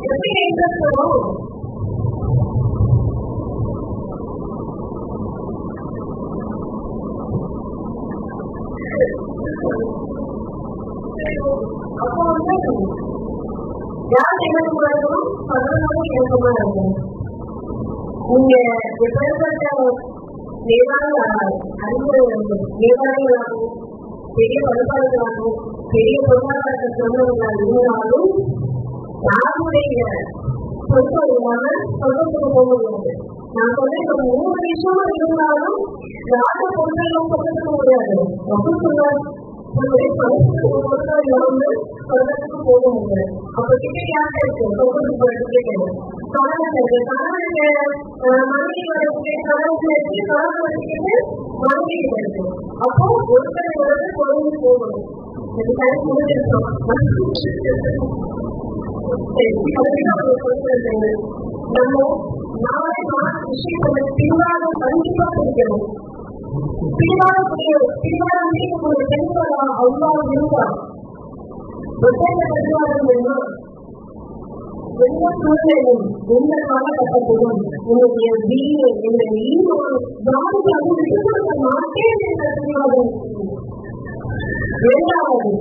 S1: எப்படி இருக்கிறோம்? அப்போ வந்து யார் என்ன கூடணும் பதவியும் இறக்கமா இருக்கும். நீங்க எப்படிப்பட்ட நேதாளிகளாகவும் பெரிய வலுப்பாளர்களாகவும் பெரிய பொருளாதாரத்தை சொன்னவர்களாக இருந்தாலும் யாருடைய சொந்தம் இல்லாமல் சொந்தத்துக்கு போக முடியாது. நான் சொல்றேன் 3 நிமிஷம் இருந்தாலும் யார பொருட்களும் சொந்தத்துக்கு முடியாது. ரொம்ப சொல்றாரு வந்து சொந்தத்துக்கு போக முடியாது. அப்ப டிக்கெட் யார்கிட்ட இருக்கு? சொந்தத்துக்கு போற டிக்கெட் கணவன் இருக்கு. கணவனுக்கு மனைவி வரக்கூடிய கணவன் இருக்கு. கணவன் வச்சுக்கிட்டு மனைவி இருக்கு. அப்போ ஒருத்தரை கொண்டு போகணும். நம்ம நாளை விஷயங்களை பின்வாக கண்டிப்பா பிடிக்கணும். பின்வாக பின்வாகவே ஒரு பெண்களா அவ்வளோ இருந்தா ஒற்றை பெண்வாகம் வேணும். எந்த சூழ்நிலையும் எந்த காலகட்டத்திலும் உன்னுடைய வீடு என்னுடைய ஈரோடு யாருக்கு அது விட்டு கொடுக்க மாட்டேன் என்ற தீவிரம். இரண்டாவது,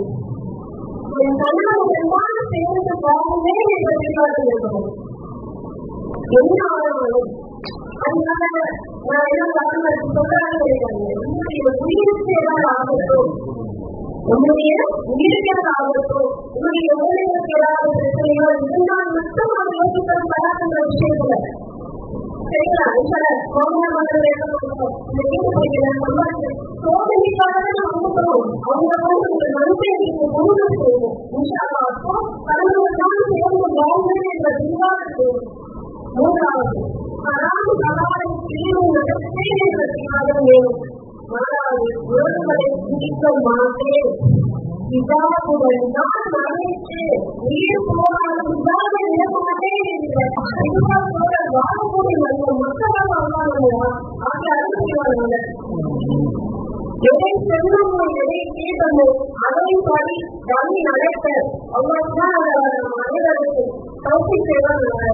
S1: என் கணவன் சேர்ந்து போகவே என்ற தீவிரம் இருக்கணும். என்ன ஆனாலும் அதனால நான் என்ன கணவன் சொல்றாங்க கிடையாது. உன்னுடைய உயிருக்கு ஏதாவது ஆகட்டும், உன்னுடைய உயிருக்கு ஆகட்டும், உன்னுடைய உடலுக்கு ஏதாவது பிரச்சனையோ இருந்தால் மட்டும் அவர் யோசிப்பது பராமரிக்கிற விஷயத்துல சரிங்களா. சோதனைக்காக அனுப்பணும். அவங்க வந்து நன்மையை கொண்டு செய்வோம். கடவுள்தான் சேர்ந்து வாழ்ந்து என்ற விவாதம். மூன்றாவது, மாறாது உறவுகளை பிடிக்க மாட்டேன். இதாவுடன் நான் அழைத்து உயிர் போராடும் இதாக விடமாட்டேன் என்ற வாழக்கூடிய நல்ல மக்களாக வாழ்வாங்க. ஆகிய அறிவிக்கிறாங்க. எதை செல்லமோ எதை கேட்டமோ அதைப்படி வழி நடக்க அவங்கதான் மனிதர்களுக்கு சௌகி செய்வார்கள்.